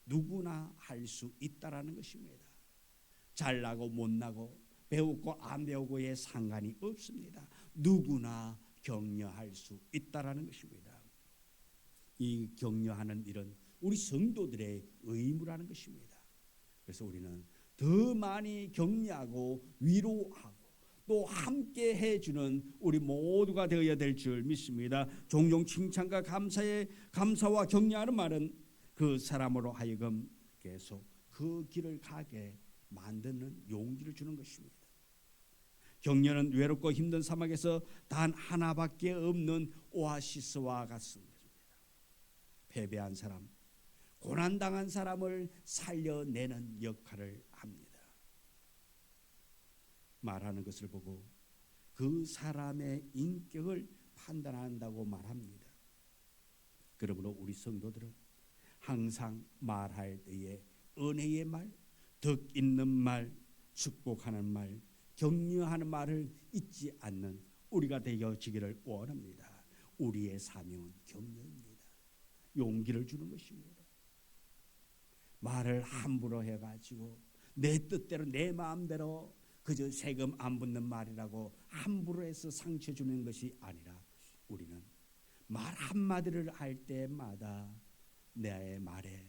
누구나 할 수 있다라는 것입니다. 잘나고 못나고 배우고 안 배우고에 상관이 없습니다. 누구나 격려할 수 있다라는 것입니다. 이 격려하는 일은 우리 성도들의 의무라는 것입니다. 그래서 우리는 더 많이 격려하고 위로하고 또 함께 해주는 우리 모두가 되어야 될 줄 믿습니다. 종종 칭찬과 감사와 격려하는 말은 그 사람으로 하여금 계속 그 길을 가게 만드는 용기를 주는 것입니다. 격려는 외롭고 힘든 사막에서 단 하나밖에 없는 오아시스와 같습니다. 패배한 사람, 고난당한 사람을 살려내는 역할을 합니다. 말하는 것을 보고 그 사람의 인격을 판단한다고 말합니다. 그러므로 우리 성도들은 항상 말할 때에 은혜의 말, 덕 있는 말, 축복하는 말, 격려하는 말을 잊지 않는 우리가 되어지기를 원합니다. 우리의 사명은 격려입니다. 용기를 주는 것입니다. 말을 함부로 해가지고 내 뜻대로 내 마음대로 그저 세금 안 붙는 말이라고 함부로 해서 상처 주는 것이 아니라 우리는 말 한마디를 할 때마다 내 말에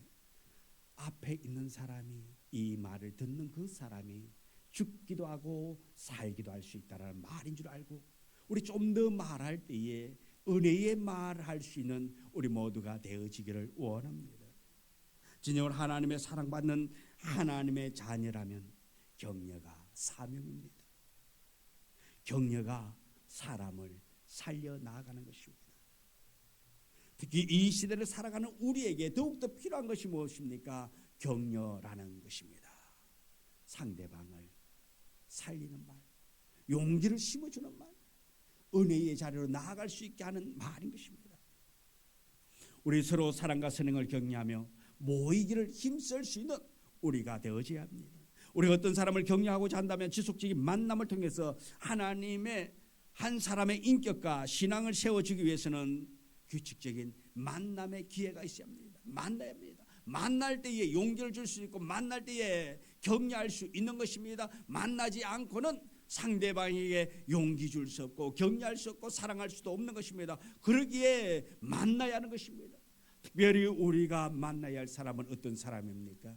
앞에 있는 사람이, 이 말을 듣는 그 사람이 죽기도 하고 살기도 할 수 있다는 말인 줄 알고 우리 좀 더 말할 때에 은혜의 말할 수 있는 우리 모두가 되어지기를 원합니다. 진정으로 하나님의 사랑받는 하나님의 자녀라면 격려가 사명입니다. 격려가 사람을 살려나가는 것입니다. 특히 이 시대를 살아가는 우리에게 더욱더 필요한 것이 무엇입니까? 격려라는 것입니다. 상대방을 살리는 말, 용기를 심어주는 말, 은혜의 자리로 나아갈 수 있게 하는 말인 것입니다. 우리 서로 사랑과 선행을 격려하며 모이기를 힘쓸 수 있는 우리가 되어져야 합니다. 우리가 어떤 사람을 격려하고자 한다면 지속적인 만남을 통해서 하나님의 한 사람의 인격과 신앙을 세워주기 위해서는 규칙적인 만남의 기회가 있어야 합니다. 만나야 합니다. 만날 때에 용기를 줄 수 있고 만날 때에 격려할 수 있는 것입니다. 만나지 않고는 상대방에게 용기 줄 수 없고 격려할 수 없고 사랑할 수도 없는 것입니다. 그러기에 만나야 하는 것입니다. 특별히 우리가 만나야 할 사람은 어떤 사람입니까?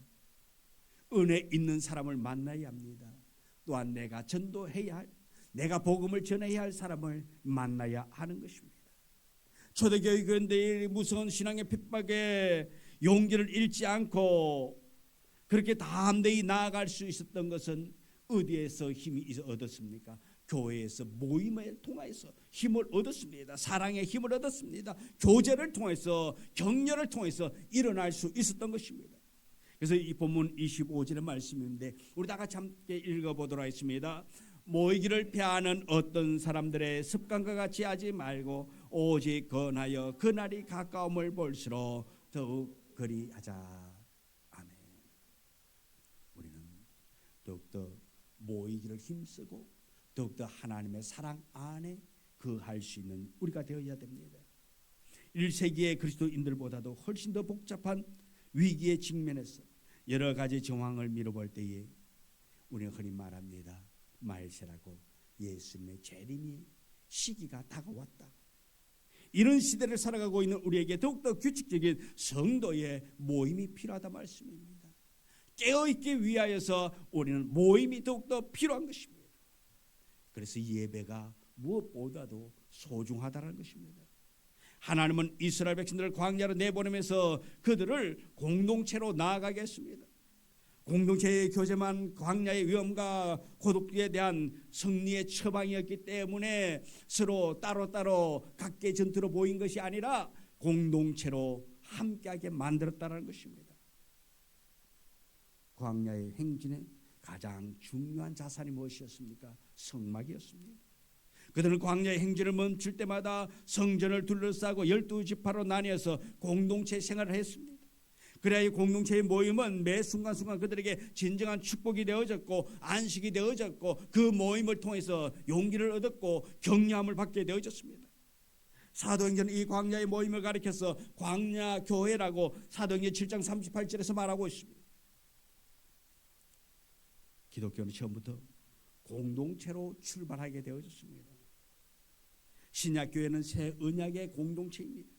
은혜 있는 사람을 만나야 합니다. 또한 내가 전도해야 할, 내가 복음을 전해야 할 사람을 만나야 하는 것입니다. 초대교회 그런데 무서운 신앙의 핍박에 용기를 잃지 않고 그렇게 담대히 나아갈 수 있었던 것은 어디에서 힘이 얻었습니까? 교회에서 모임을 통해서 힘을 얻었습니다. 사랑의 힘을 얻었습니다. 교제를 통해서 격려를 통해서 일어날 수 있었던 것입니다. 그래서 이 본문 25절의 말씀인데 우리 다 같이 함께 읽어보도록 하겠습니다. 모이기를 피하는 어떤 사람들의 습관과 같이 하지 말고 오직 건하여 그날이 가까움을 볼수록 더욱 그리하자. 아멘. 우리는 더욱더 모이기를 힘쓰고 더욱더 하나님의 사랑 안에 거할 수 있는 우리가 되어야 됩니다. 1세기의 그리스도인들보다도 훨씬 더 복잡한 위기에 직면해서 여러 가지 정황을 미뤄볼 때에 우리는 흔히 말합니다. 말세라고 예수님의 재림이 시기가 다가왔다. 이런 시대를 살아가고 있는 우리에게 더욱더 규칙적인 성도의 모임이 필요하다 말씀입니다. 깨어있기 위하여서 우리는 모임이 더욱더 필요한 것입니다. 그래서 예배가 무엇보다도 소중하다는 것입니다. 하나님은 이스라엘 백성들을 광야로 내보내면서 그들을 공동체로 나아가게 했습니다. 공동체의 교제만 광야의 위험과 고독에 대한 승리의 처방이었기 때문에 서로 따로따로 각계 전투로 보인 것이 아니라 공동체로 함께하게 만들었다는 것입니다. 광야의 행진의 가장 중요한 자산이 무엇이었습니까? 성막이었습니다. 그들은 광야의 행진을 멈출 때마다 성전을 둘러싸고 12지파로 나뉘어서 공동체 생활을 했습니다. 그래야 이 공동체의 모임은 매 순간순간 그들에게 진정한 축복이 되어졌고 안식이 되어졌고 그 모임을 통해서 용기를 얻었고 격려함을 받게 되어졌습니다. 사도행전 이 광야의 모임을 가리켜서 광야 교회라고 사도행전 7장 38절에서 말하고 있습니다. 기독교는 처음부터 공동체로 출발하게 되어졌습니다. 신약교회는 새 언약의 공동체입니다.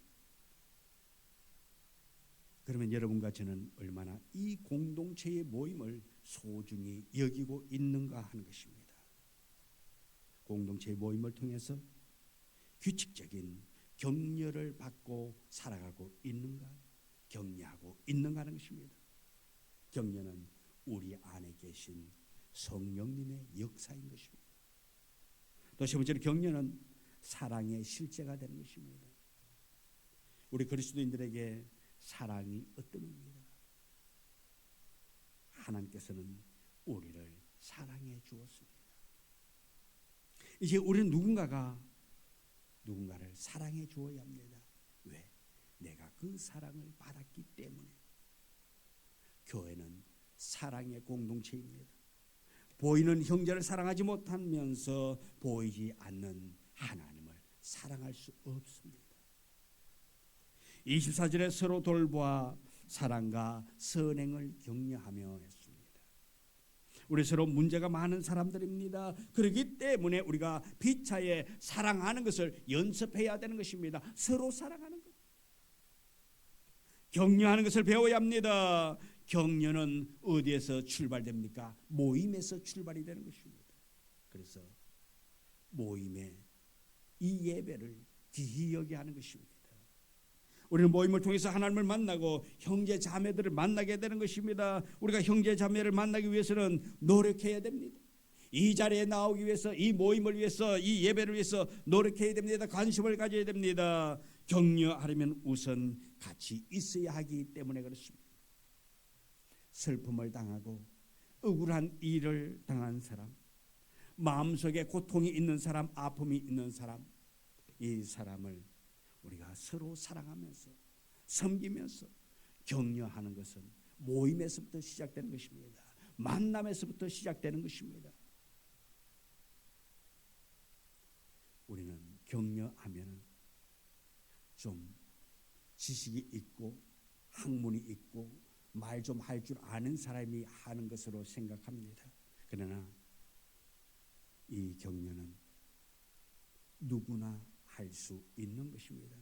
그러면 여러분과 저는 얼마나 이 공동체의 모임을 소중히 여기고 있는가 하는 것입니다. 공동체의 모임을 통해서 규칙적인 격려를 받고 살아가고 있는가, 격려하고 있는가 하는 것입니다. 격려는 우리 안에 계신 성령님의 역사인 것입니다. 또 세 번째로 격려는 사랑의 실제가 되는 것입니다. 우리 그리스도인들에게 사랑이 어떤 의미입니다. 하나님께서는 우리를 사랑해 주었습니다. 이제 우리는 누군가를 사랑해 주어야 합니다. 왜? 내가 그 사랑을 받았기 때문에. 교회는 사랑의 공동체입니다. 보이는 형제를 사랑하지 못하면서 보이지 않는 하나님을 사랑할 수 없습니다. 24절에 서로 돌보아 사랑과 선행을 격려하며 했습니다. 우리 서로 문제가 많은 사람들입니다. 그렇기 때문에 우리가 피차에 사랑하는 것을 연습해야 되는 것입니다. 서로 사랑하는 것, 격려하는 것을 배워야 합니다. 격려는 어디에서 출발됩니까? 모임에서 출발이 되는 것입니다. 그래서 모임에 이 예배를 귀히 여기게 하는 것입니다. 우리는 모임을 통해서 하나님을 만나고 형제 자매들을 만나게 되는 것입니다. 우리가 형제 자매를 만나기 위해서는 노력해야 됩니다. 이 자리에 나오기 위해서, 이 모임을 위해서, 이 예배를 위해서 노력해야 됩니다. 관심을 가져야 됩니다. 격려하려면 우선 같이 있어야 하기 때문에 그렇습니다. 슬픔을 당하고 억울한 일을 당한 사람, 마음속에 고통이 있는 사람, 아픔이 있는 사람, 이 사람을 우리가 서로 사랑하면서 섬기면서 격려하는 것은 모임에서부터 시작되는 것입니다. 만남에서부터 시작되는 것입니다. 우리는 격려하면 좀 지식이 있고 학문이 있고 말 좀 할 줄 아는 사람이 하는 것으로 생각합니다. 그러나 이 격려는 누구나 할 수 있는 것입니다.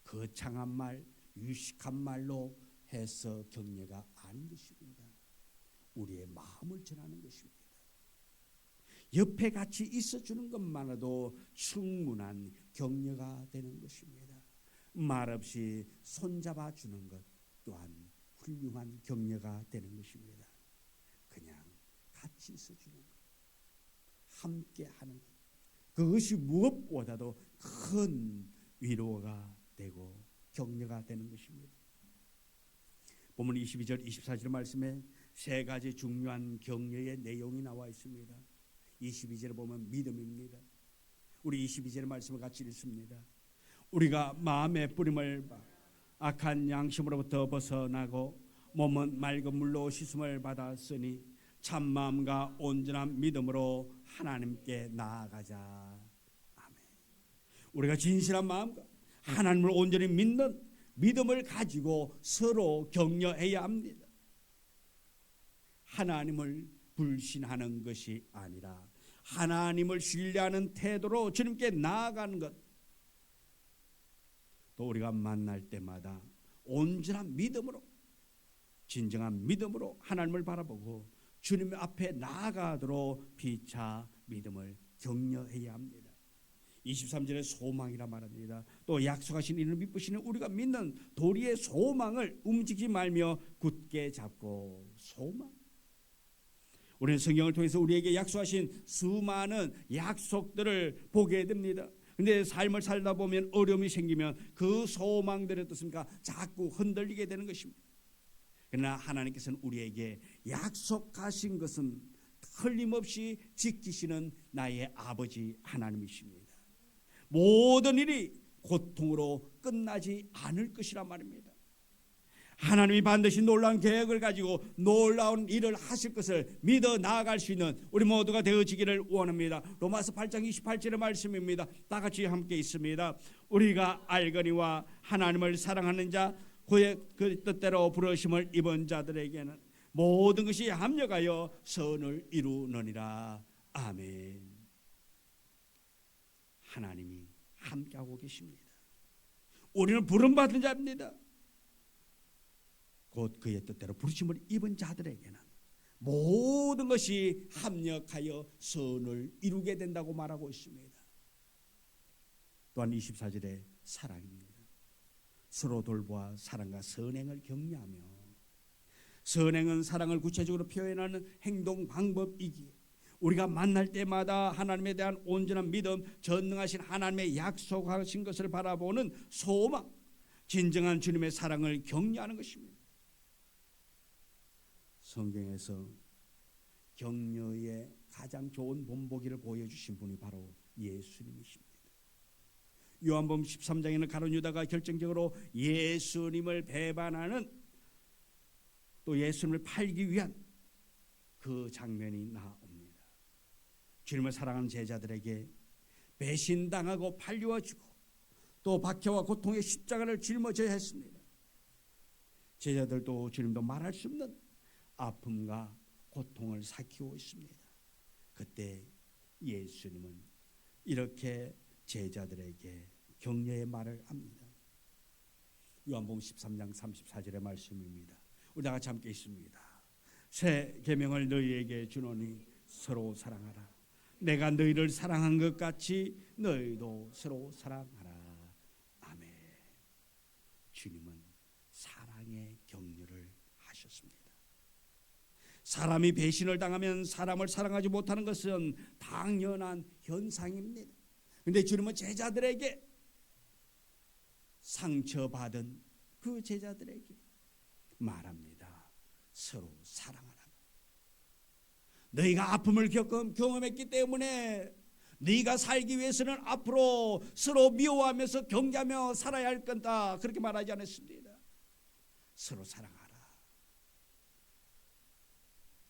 거창한 말, 유식한 말로 해서 격려가 아닌 것입니다. 우리의 마음을 전하는 것입니다. 옆에 같이 있어주는 것만으로도 충분한 격려가 되는 것입니다. 말없이 손잡아 주는 것 또한 훌륭한 격려가 되는 것입니다. 그냥 같이 있어주는 것, 함께 하는 것, 그것이 무엇보다도 큰 위로가 되고 격려가 되는 것입니다. 본문 22절 24절 말씀에 세 가지 중요한 격려의 내용이 나와 있습니다. 22절에 보면 믿음입니다. 우리 22절의 말씀을 같이 읽습니다. 우리가 마음의 뿌림을 악한 양심으로부터 벗어나고 몸은 맑은 물로 씻음을 받았으니 참마음과 온전한 믿음으로 하나님께 나아가자. 아멘. 우리가 진실한 마음과 하나님을 온전히 믿는 믿음을 가지고 서로 격려해야 합니다. 하나님을 불신하는 것이 아니라 하나님을 신뢰하는 태도로 주님께 나아가는 것. 또 우리가 만날 때마다 온전한 믿음으로, 진정한 믿음으로 하나님을 바라보고 주님 앞에 나아가도록 피차 믿음을 격려해야 합니다. 23절에 소망이라 말합니다. 또 약속하신 이를 미쁘시는 우리가 믿는 도리의 소망을 움직이지 말며 굳게 잡고. 소망. 우리는 성경을 통해서 우리에게 약속하신 수많은 약속들을 보게 됩니다. 근데 삶을 살다 보면 어려움이 생기면 그 소망들이 어떻습니까? 자꾸 흔들리게 되는 것입니다. 그러나 하나님께서는 우리에게 약속하신 것은 틀림없이 지키시는 나의 아버지 하나님이십니다. 모든 일이 고통으로 끝나지 않을 것이란 말입니다. 하나님이 반드시 놀라운 계획을 가지고 놀라운 일을 하실 것을 믿어 나아갈 수 있는 우리 모두가 되어지기를 원합니다. 로마서 8장 28절의 말씀입니다. 다 같이 함께 있습니다. 우리가 알거니와 하나님을 사랑하는 자 그의 그 뜻대로 부르심을 입은 자들에게는 모든 것이 합력하여 선을 이루느니라. 아멘. 하나님이 함께하고 계십니다. 우리는 부름받은 자입니다. 곧 그의 뜻대로 부르심을 입은 자들에게는 모든 것이 합력하여 선을 이루게 된다고 말하고 있습니다. 또한 24절에 사랑입니다. 서로 돌보아 사랑과 선행을 격려하며, 선행은 사랑을 구체적으로 표현하는 행동 방법이기에 우리가 만날 때마다 하나님에 대한 온전한 믿음, 전능하신 하나님의 약속하신 것을 바라보는 소망, 진정한 주님의 사랑을 격려하는 것입니다. 성경에서 격려의 가장 좋은 본보기를 보여주신 분이 바로 예수님이십니다. 요한복음 13장에는 가룟 유다가 결정적으로 예수님을 배반하는, 또 예수님을 팔기 위한 그 장면이 나옵니다. 주님을 사랑하는 제자들에게 배신당하고 팔려주고 또 박해와 고통의 십자가를 짊어져야 했습니다. 제자들도 주님도 말할 수 없는 아픔과 고통을 삭히고 있습니다. 그때 예수님은 이렇게 제자들에게 격려의 말을 합니다. 요한복음 13장 34절의 말씀입니다. 우리 다 같이 함께 있습니다. 새 계명을 너희에게 주노니 서로 사랑하라. 내가 너희를 사랑한 것 같이 너희도 서로 사랑하라. 아멘. 주님은 사랑의 격려를 하셨습니다. 사람이 배신을 당하면 사람을 사랑하지 못하는 것은 당연한 현상입니다. 그런데 주님은 제자들에게, 상처받은 그 제자들에게 말합니다. 서로 사랑하라. 너희가 아픔을 경험했기 때문에 네가 살기 위해서는 앞으로 서로 미워하면서 경계하며 살아야 할 건다. 그렇게 말하지 않았습니다. 서로 사랑하라.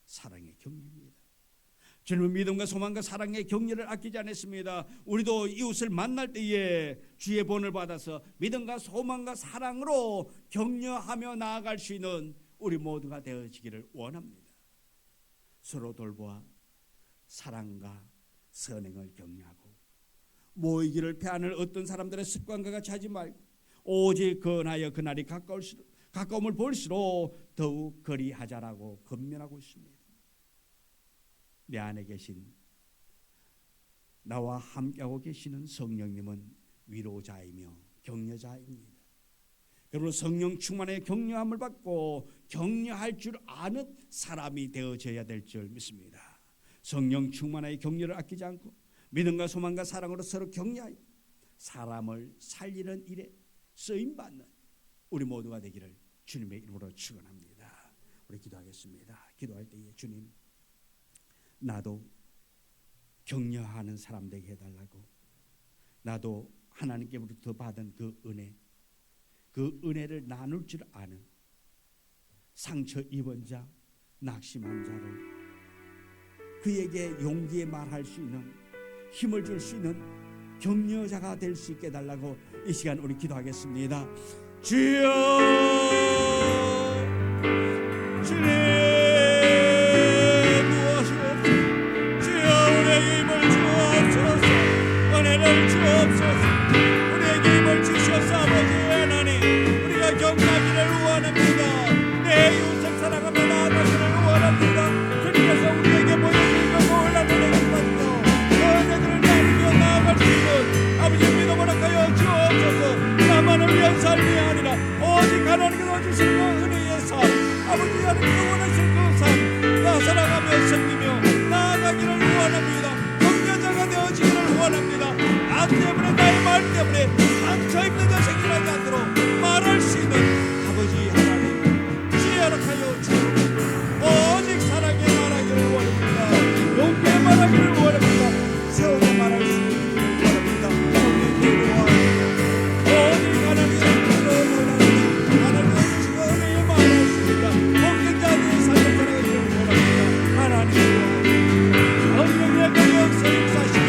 사랑의 격려입니다. 주님은 믿음과 소망과 사랑의 격려를 아끼지 않았습니다. 우리도 이웃을 만날 때에 주의 본을 받아서 믿음과 소망과 사랑으로 격려하며 나아갈 수 있는 우리 모두가 되어지기를 원합니다. 서로 돌보아 사랑과 선행을 격려하고, 모이기를 패하는 어떤 사람들의 습관과 같이 하지 말고 오직 건하여 그날이 가까움을 볼수록 더욱 그리하자라고 권면하고 있습니다. 내 안에 계신, 나와 함께하고 계시는 성령님은 위로자이며 격려자입니다. 그러므로 성령 충만의 격려함을 받고 격려할 줄 아는 사람이 되어져야 될 줄 믿습니다. 성령 충만의 격려를 아끼지 않고 믿음과 소망과 사랑으로 서로 격려하여 사람을 살리는 일에 쓰임받는 우리 모두가 되기를 주님의 이름으로 축원합니다. 우리 기도하겠습니다. 기도할 때에 주님, 나도 격려하는 사람 되게 해달라고, 나도 하나님께로부터 받은 그 은혜를 나눌 줄 아는 상처 입은 자, 낙심한 자를 그에게 용기에 말할 수 있는, 힘을 줄 수 있는 격려자가 될 수 있게 해달라고 이 시간 우리 기도하겠습니다. 주여, 주님 무엇이옵소서. 주여, 우리에게 힘을 주옵소서. 은혜를 주옵소서. 우리에게 힘을 주시옵소서. 아버지 하나님, 우리가 격려하기를 원합니다. 내 이웃을 사랑하며 나아가기를 원합니다. 주님께서 우리에게 보여주신 그 놀라운 은혜를 받고 그 은혜들을 나누며 나아갈 수 있는 아버지 믿음을 하여 주옵소서. 나만을 위한 삶이 아니라 오직 하나님께서 주신 그 은혜의 삶, 아버지 하나님께서 원하시는 그 삶, 나 사랑하며 섬기며 나아가기를 원합니다. 격려자가 되어지기를 원합니다. 나 때문에, 나의 말 때문에 상처 입는 자 생기지 않도록 말할 수 있는 아버지 하나님 지혜 허락하여 주옵소서. 오직 사랑에 말하기를 원합니다. 용기에 말하기를 원합니다. 세우게 말할 수 있기를 원합니다. 오직 하나님의 하나님의 주권을 말할 수 있다. 목격자들의 삶을 살아가기를 원합니다. 하나님, 성령의 그 역사의 역사심이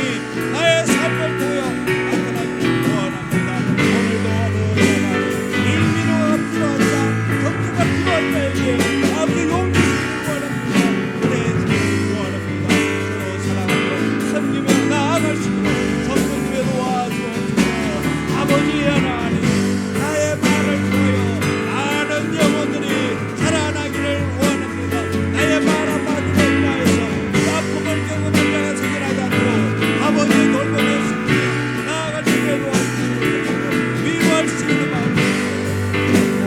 나의 삶을 보여 나타나기를 원합니다. 오늘도 하나님, 일민호가 필요한 자, 격려가 필요한 자에게 아버지 용기 주기를 원합니다. 보내주기를 원합니다. 서로 사랑하며 섬기며 나아갈 수 있도록 성령님의 도와주옵소서. 아버지 하나님, 나의 말을 통하여 많은 영혼들이 살아나기를 원합니다. 나의 말 한마디로 인하여서 아픔을 경험한 자가 생겨나지 않도록 아버지의 돌봄에 숨기며 나아갈 수 있게 도와주시옵소서. 위로할 수 있는 마음을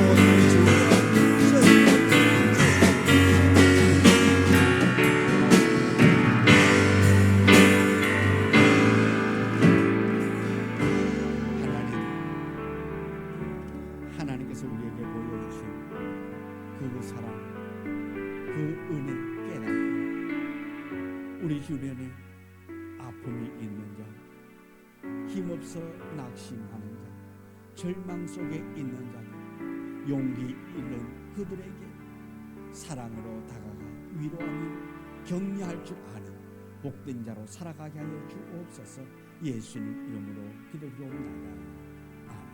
오늘 주여 하나님께서 우리에게 보여주신 그 사랑, 그 은혜 깨닫고 우리 주변에 아픔이 있는 자, 힘없어 낙심하는 자, 절망 속에 있는 자, 용기 잃는 그들에게 사랑으로 다가가 위로하며 격려할 줄 아는 복된 자로 살아가게 하여 주옵소서. 예수님 이름으로 기도드리옵나이다. 아멘.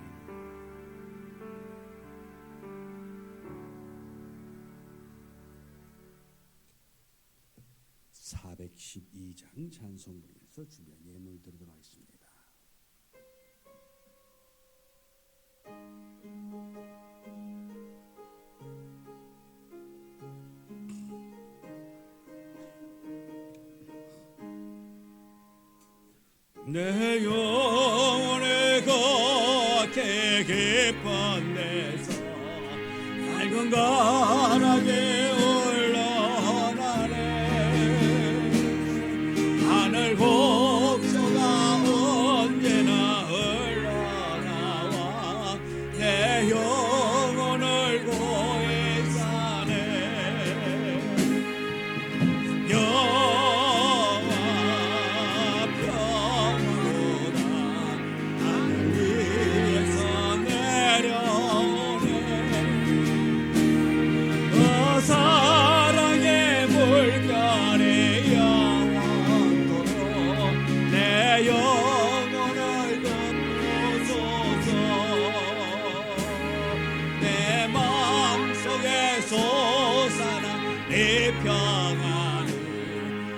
412장 찬송 부르면서 주변 예물 드리도록 하겠습니다. 내 영혼의 겉에 깊은 데서 밝은 가락에 올라나네. 하늘 곡조가 언제나 흘러나와 내 영혼을 고이 사네. 여호와 평으로다 하늘 위에서 내려오네. 사랑의 물결에 영원토록 내 영혼을 덮어소서. 내 마음속에 솟아나 네 평안을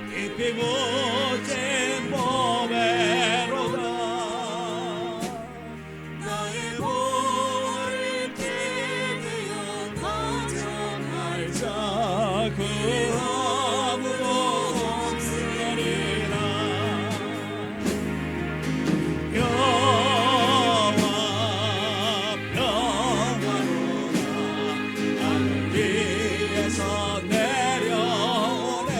깊이 묻힌 보배로다. 나의 보호를 기대어 가져갈 자 그 아무도 없으리라. 여호와 평안로다 하늘 위에서 내려오네.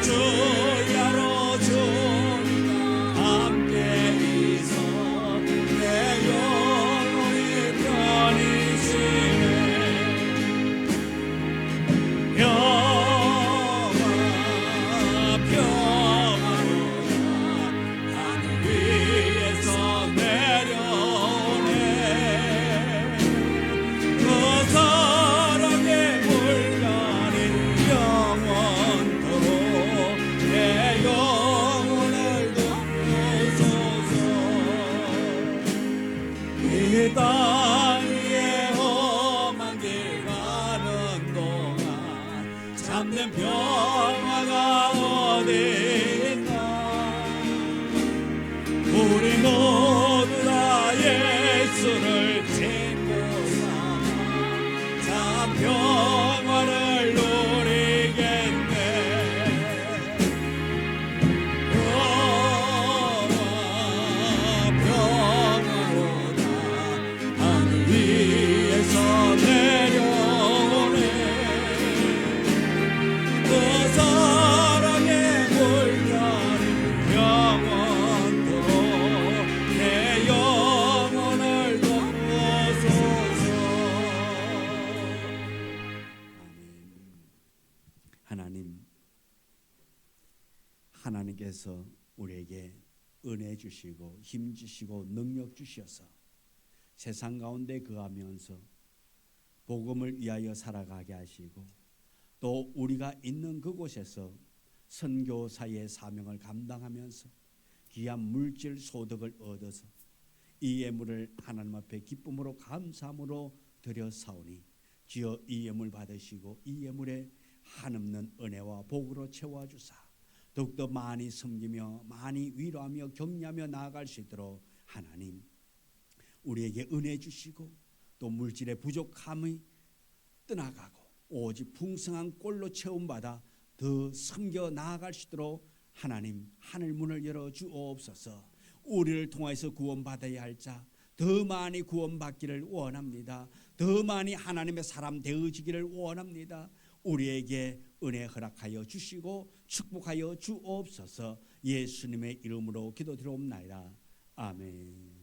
주야로 주님과 함께 있어 내 영혼이 편히 쉬네. 평화 평화로다 하늘 위에서 내려오네. 그 사랑의 물결이 영원토록 내 영혼을 돕소서. 이 땅 위에 험한 길 가는 동안 참된 평화가 어디 있나. 우리 모두 다 예수를 친구 삼아 참 평화를 누리겠네. 평화로다 하늘 위에서 내려오네. 그 사랑의 물결이 영원토록 내 영혼을 돕소서. 하나님, 하나님께서 우리에게 은혜 주시고 힘 주시고 능력 주셔서 세상 가운데 거하면서 복음을 위하여 살아가게 하시고 또 우리가 있는 그곳에서 선교사의 사명을 감당하면서 귀한 물질 소득을 얻어서 이 예물을 하나님 앞에 기쁨으로 감사함으로 드려 사오니 주여 이 예물 받으시고 이 예물에 한없는 은혜와 복으로 채워주사 더욱더 많이 섬기며 많이 위로하며 격려하며 나아갈 수 있도록 하나님 우리에게 은혜 주시고 또 물질의 부족함이 떠나가고 오직 풍성한 꼴로 채움받아 더 섬겨 나아갈 수 있도록 하나님 하늘 문을 열어 주옵소서. 우리를 통해서 구원받아야 할 자 더 많이 구원받기를 원합니다. 더 많이 하나님의 사람 되어지기를 원합니다. 우리에게 은혜 허락하여 주시고 축복하여 주옵소서. 예수님의 이름으로 기도드리옵나이다. 아멘.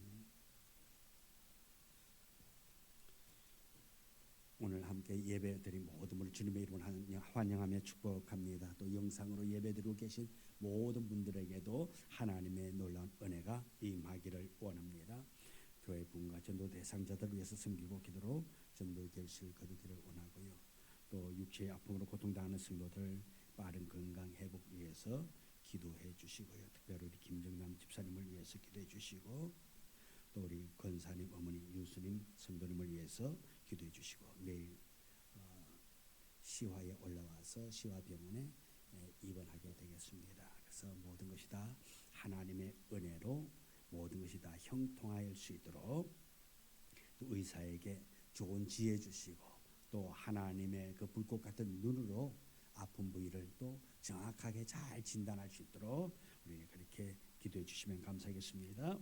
오늘 함께 예배드린 모든 분을 주님의 이름으로 환영하며 축복합니다. 또 영상으로 예배드리고 계신 모든 분들에게도 하나님의 놀라운 은혜가 임하기를 원합니다. 교회 분과 전도 대상자들을 위해서 섬기고 기도로 전도 결실 거두기를 원하고요. 또 육체의 아픔으로 고통당하는 성도들 빠른 건강 회복 위해서 기도해 주시고요. 특별히 우리 김정남 집사님을 위해서 기도해 주시고 또 우리 권사님 어머니 유수님 성도님을 위해서 기도해 주시고 내일 시화에 올라와서 시화병원에 입원하게 되겠습니다. 그래서 모든 것이 다 하나님의 은혜로 모든 것이 다 형통할 수 있도록 또 의사에게 좋은 지혜 주시고 또 하나님의 그 불꽃 같은 눈으로 아픈 부위를 또 정확하게 잘 진단할 수 있도록 우리 그렇게 기도해 주시면 감사하겠습니다.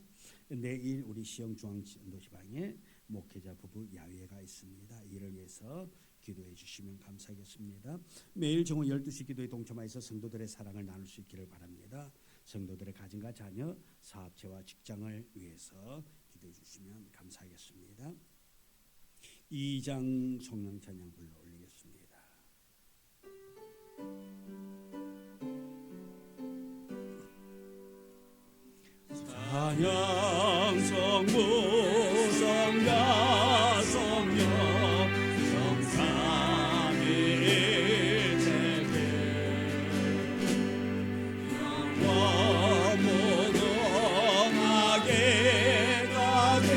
내일 우리 시영중앙전도시방에 목회자 부부 야외가 있습니다. 이를 위해서 기도해 주시면 감사하겠습니다. 매일 정오 12시 기도에 동참하여서 성도들의 사랑을 나눌 수 있기를 바랍니다. 성도들의 가정과 자녀, 사업체와 직장을 위해서 기도해 주시면 감사하겠습니다. 2장 성령 찬양 불러 올리겠습니다. 찬양 성부 성가 성령 성삼위일체계 영원 무궁하게 가게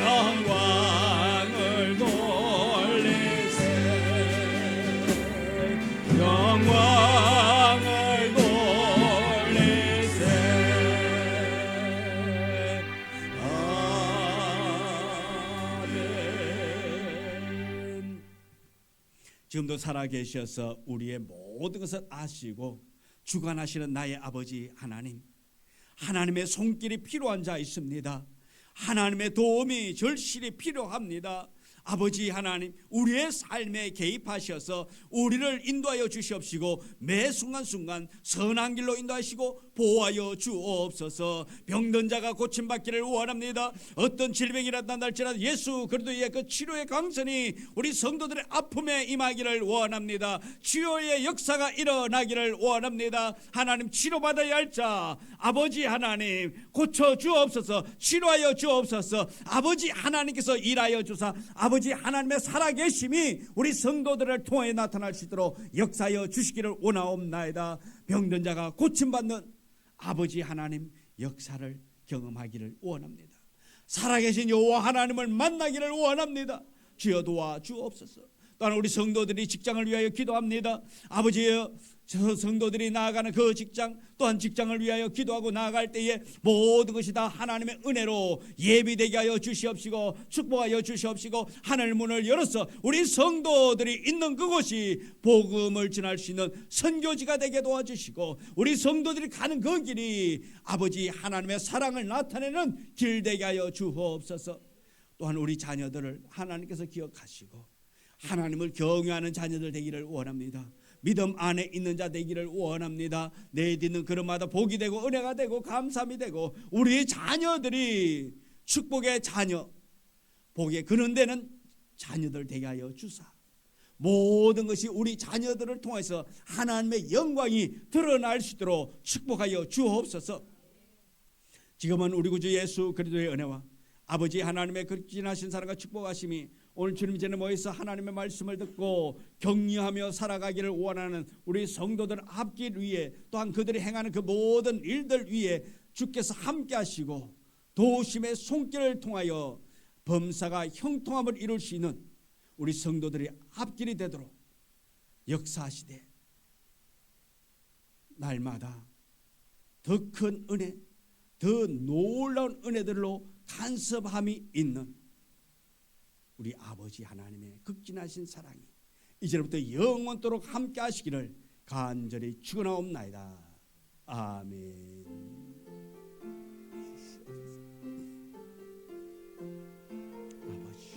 영광을 돌리세 영광을 돌리세 아멘. 지금도 살아계셔서 우리의 모든 것을 아시고 주관하시는 나의 아버지 하나님, 하나님의 손길이 필요한 자 있습니다. 하나님의 도움이 절실히 필요합니다. 아버지 하나님, 우리의 삶에 개입하셔서 우리를 인도하여 주시옵시고 매 순간순간 선한 길로 인도하시고 보호하여 주옵소서. 병든 자가 고침받기를 원합니다. 어떤 질병이라도 날지라도 예수 그리스도의 그 치료의 강선이 우리 성도들의 아픔에 임하기를 원합니다. 치료의 역사가 일어나기를 원합니다. 하나님, 치료받아야 할 자 아버지 하나님 고쳐 주옵소서. 치료하여 주옵소서. 아버지 하나님께서 일하여 주사 아버지 하나님의 살아계심이 우리 성도들을 통해 나타날 수 있도록 역사하여 주시기를 원하옵나이다. 병든 자가 고침받는 아버지 하나님 역사를 경험하기를 원합니다. 살아계신 여호와 하나님을 만나기를 원합니다. 주여 도와 주옵소서. 또한 우리 성도들이 직장을 위하여 기도합니다. 아버지여, 저 성도들이 나아가는 그 직장, 또한 직장을 위하여 기도하고 나아갈 때에 모든 것이 다 하나님의 은혜로 예비되게 하여 주시옵시고 축복하여 주시옵시고 하늘 문을 열어서 우리 성도들이 있는 그곳이 복음을 전할 수 있는 선교지가 되게 도와주시고 우리 성도들이 가는 그 길이 아버지 하나님의 사랑을 나타내는 길 되게 하여 주옵소서. 또한 우리 자녀들을 하나님께서 기억하시고 하나님을 경외하는 자녀들 되기를 원합니다. 믿음 안에 있는 자 되기를 원합니다. 내딛는 걸음마다 복이 되고 은혜가 되고 감사함이 되고 우리 자녀들이 축복의 자녀, 복의 근원되는 자녀들 되게 하여 주사 모든 것이 우리 자녀들을 통해서 하나님의 영광이 드러날 수 있도록 축복하여 주옵소서. 지금은 우리 구주 예수 그리스도의 은혜와 아버지 하나님의 극진하신 사랑과 축복하심이 오늘 주님 전에 모여서 하나님의 말씀을 듣고 격려하며 살아가기를 원하는 우리 성도들 앞길 위에 또한 그들이 행하는 그 모든 일들 위에 주께서 함께 하시고 도우심의 손길을 통하여 범사가 형통함을 이룰 수 있는 우리 성도들의 앞길이 되도록 역사하시되 날마다 더 큰 은혜, 더 놀라운 은혜들로 간섭함이 있는 우리 아버지 하나님의 극진하신 사랑이 이제부터 영원토록 함께 하시기를 간절히 축원하옵나이다. 아멘. 아버지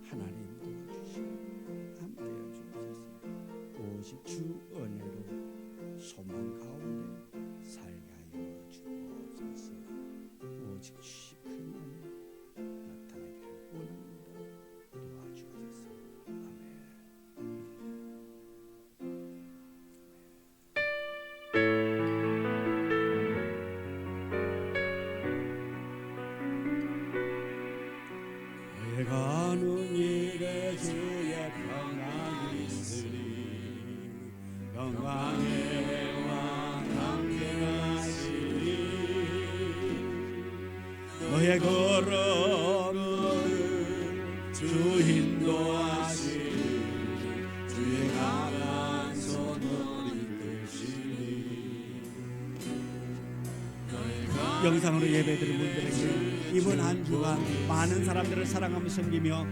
하나님 도와주시고 함께하여 주옵소서. 오직 주 은혜로 소망 가운데 살게 하여 주옵소서. 오직 주 큰 은혜 나타나기를 원합니다. 도와주옵소서. 아멘. 가는 일에 주의 평안이 있으리 영광의 왕 함께하시리 너의 걸음을 주 인도하시리 주의 강한 손을 이끄시리. 영상으로 예배드린 분들에게 이번 한 주간 많은 사람들을 사랑하며 섬기며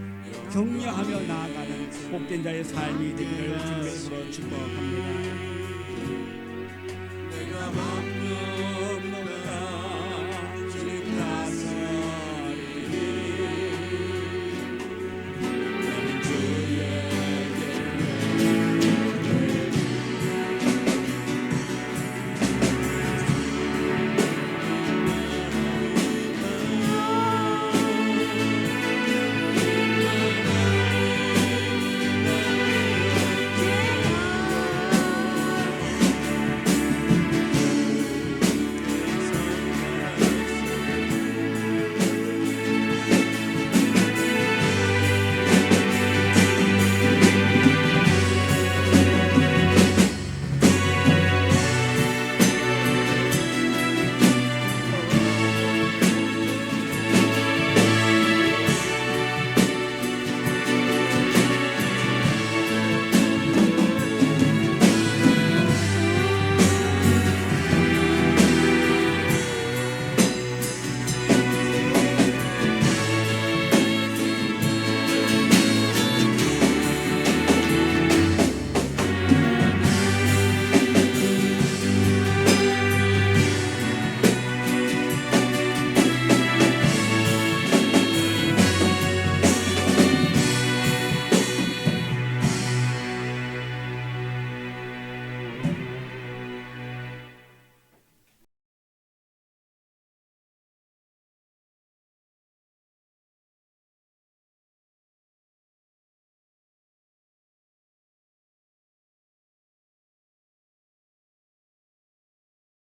격려하며 나아가는 복된 자의 삶이 되기를 주님의 이름으로 축복합니다.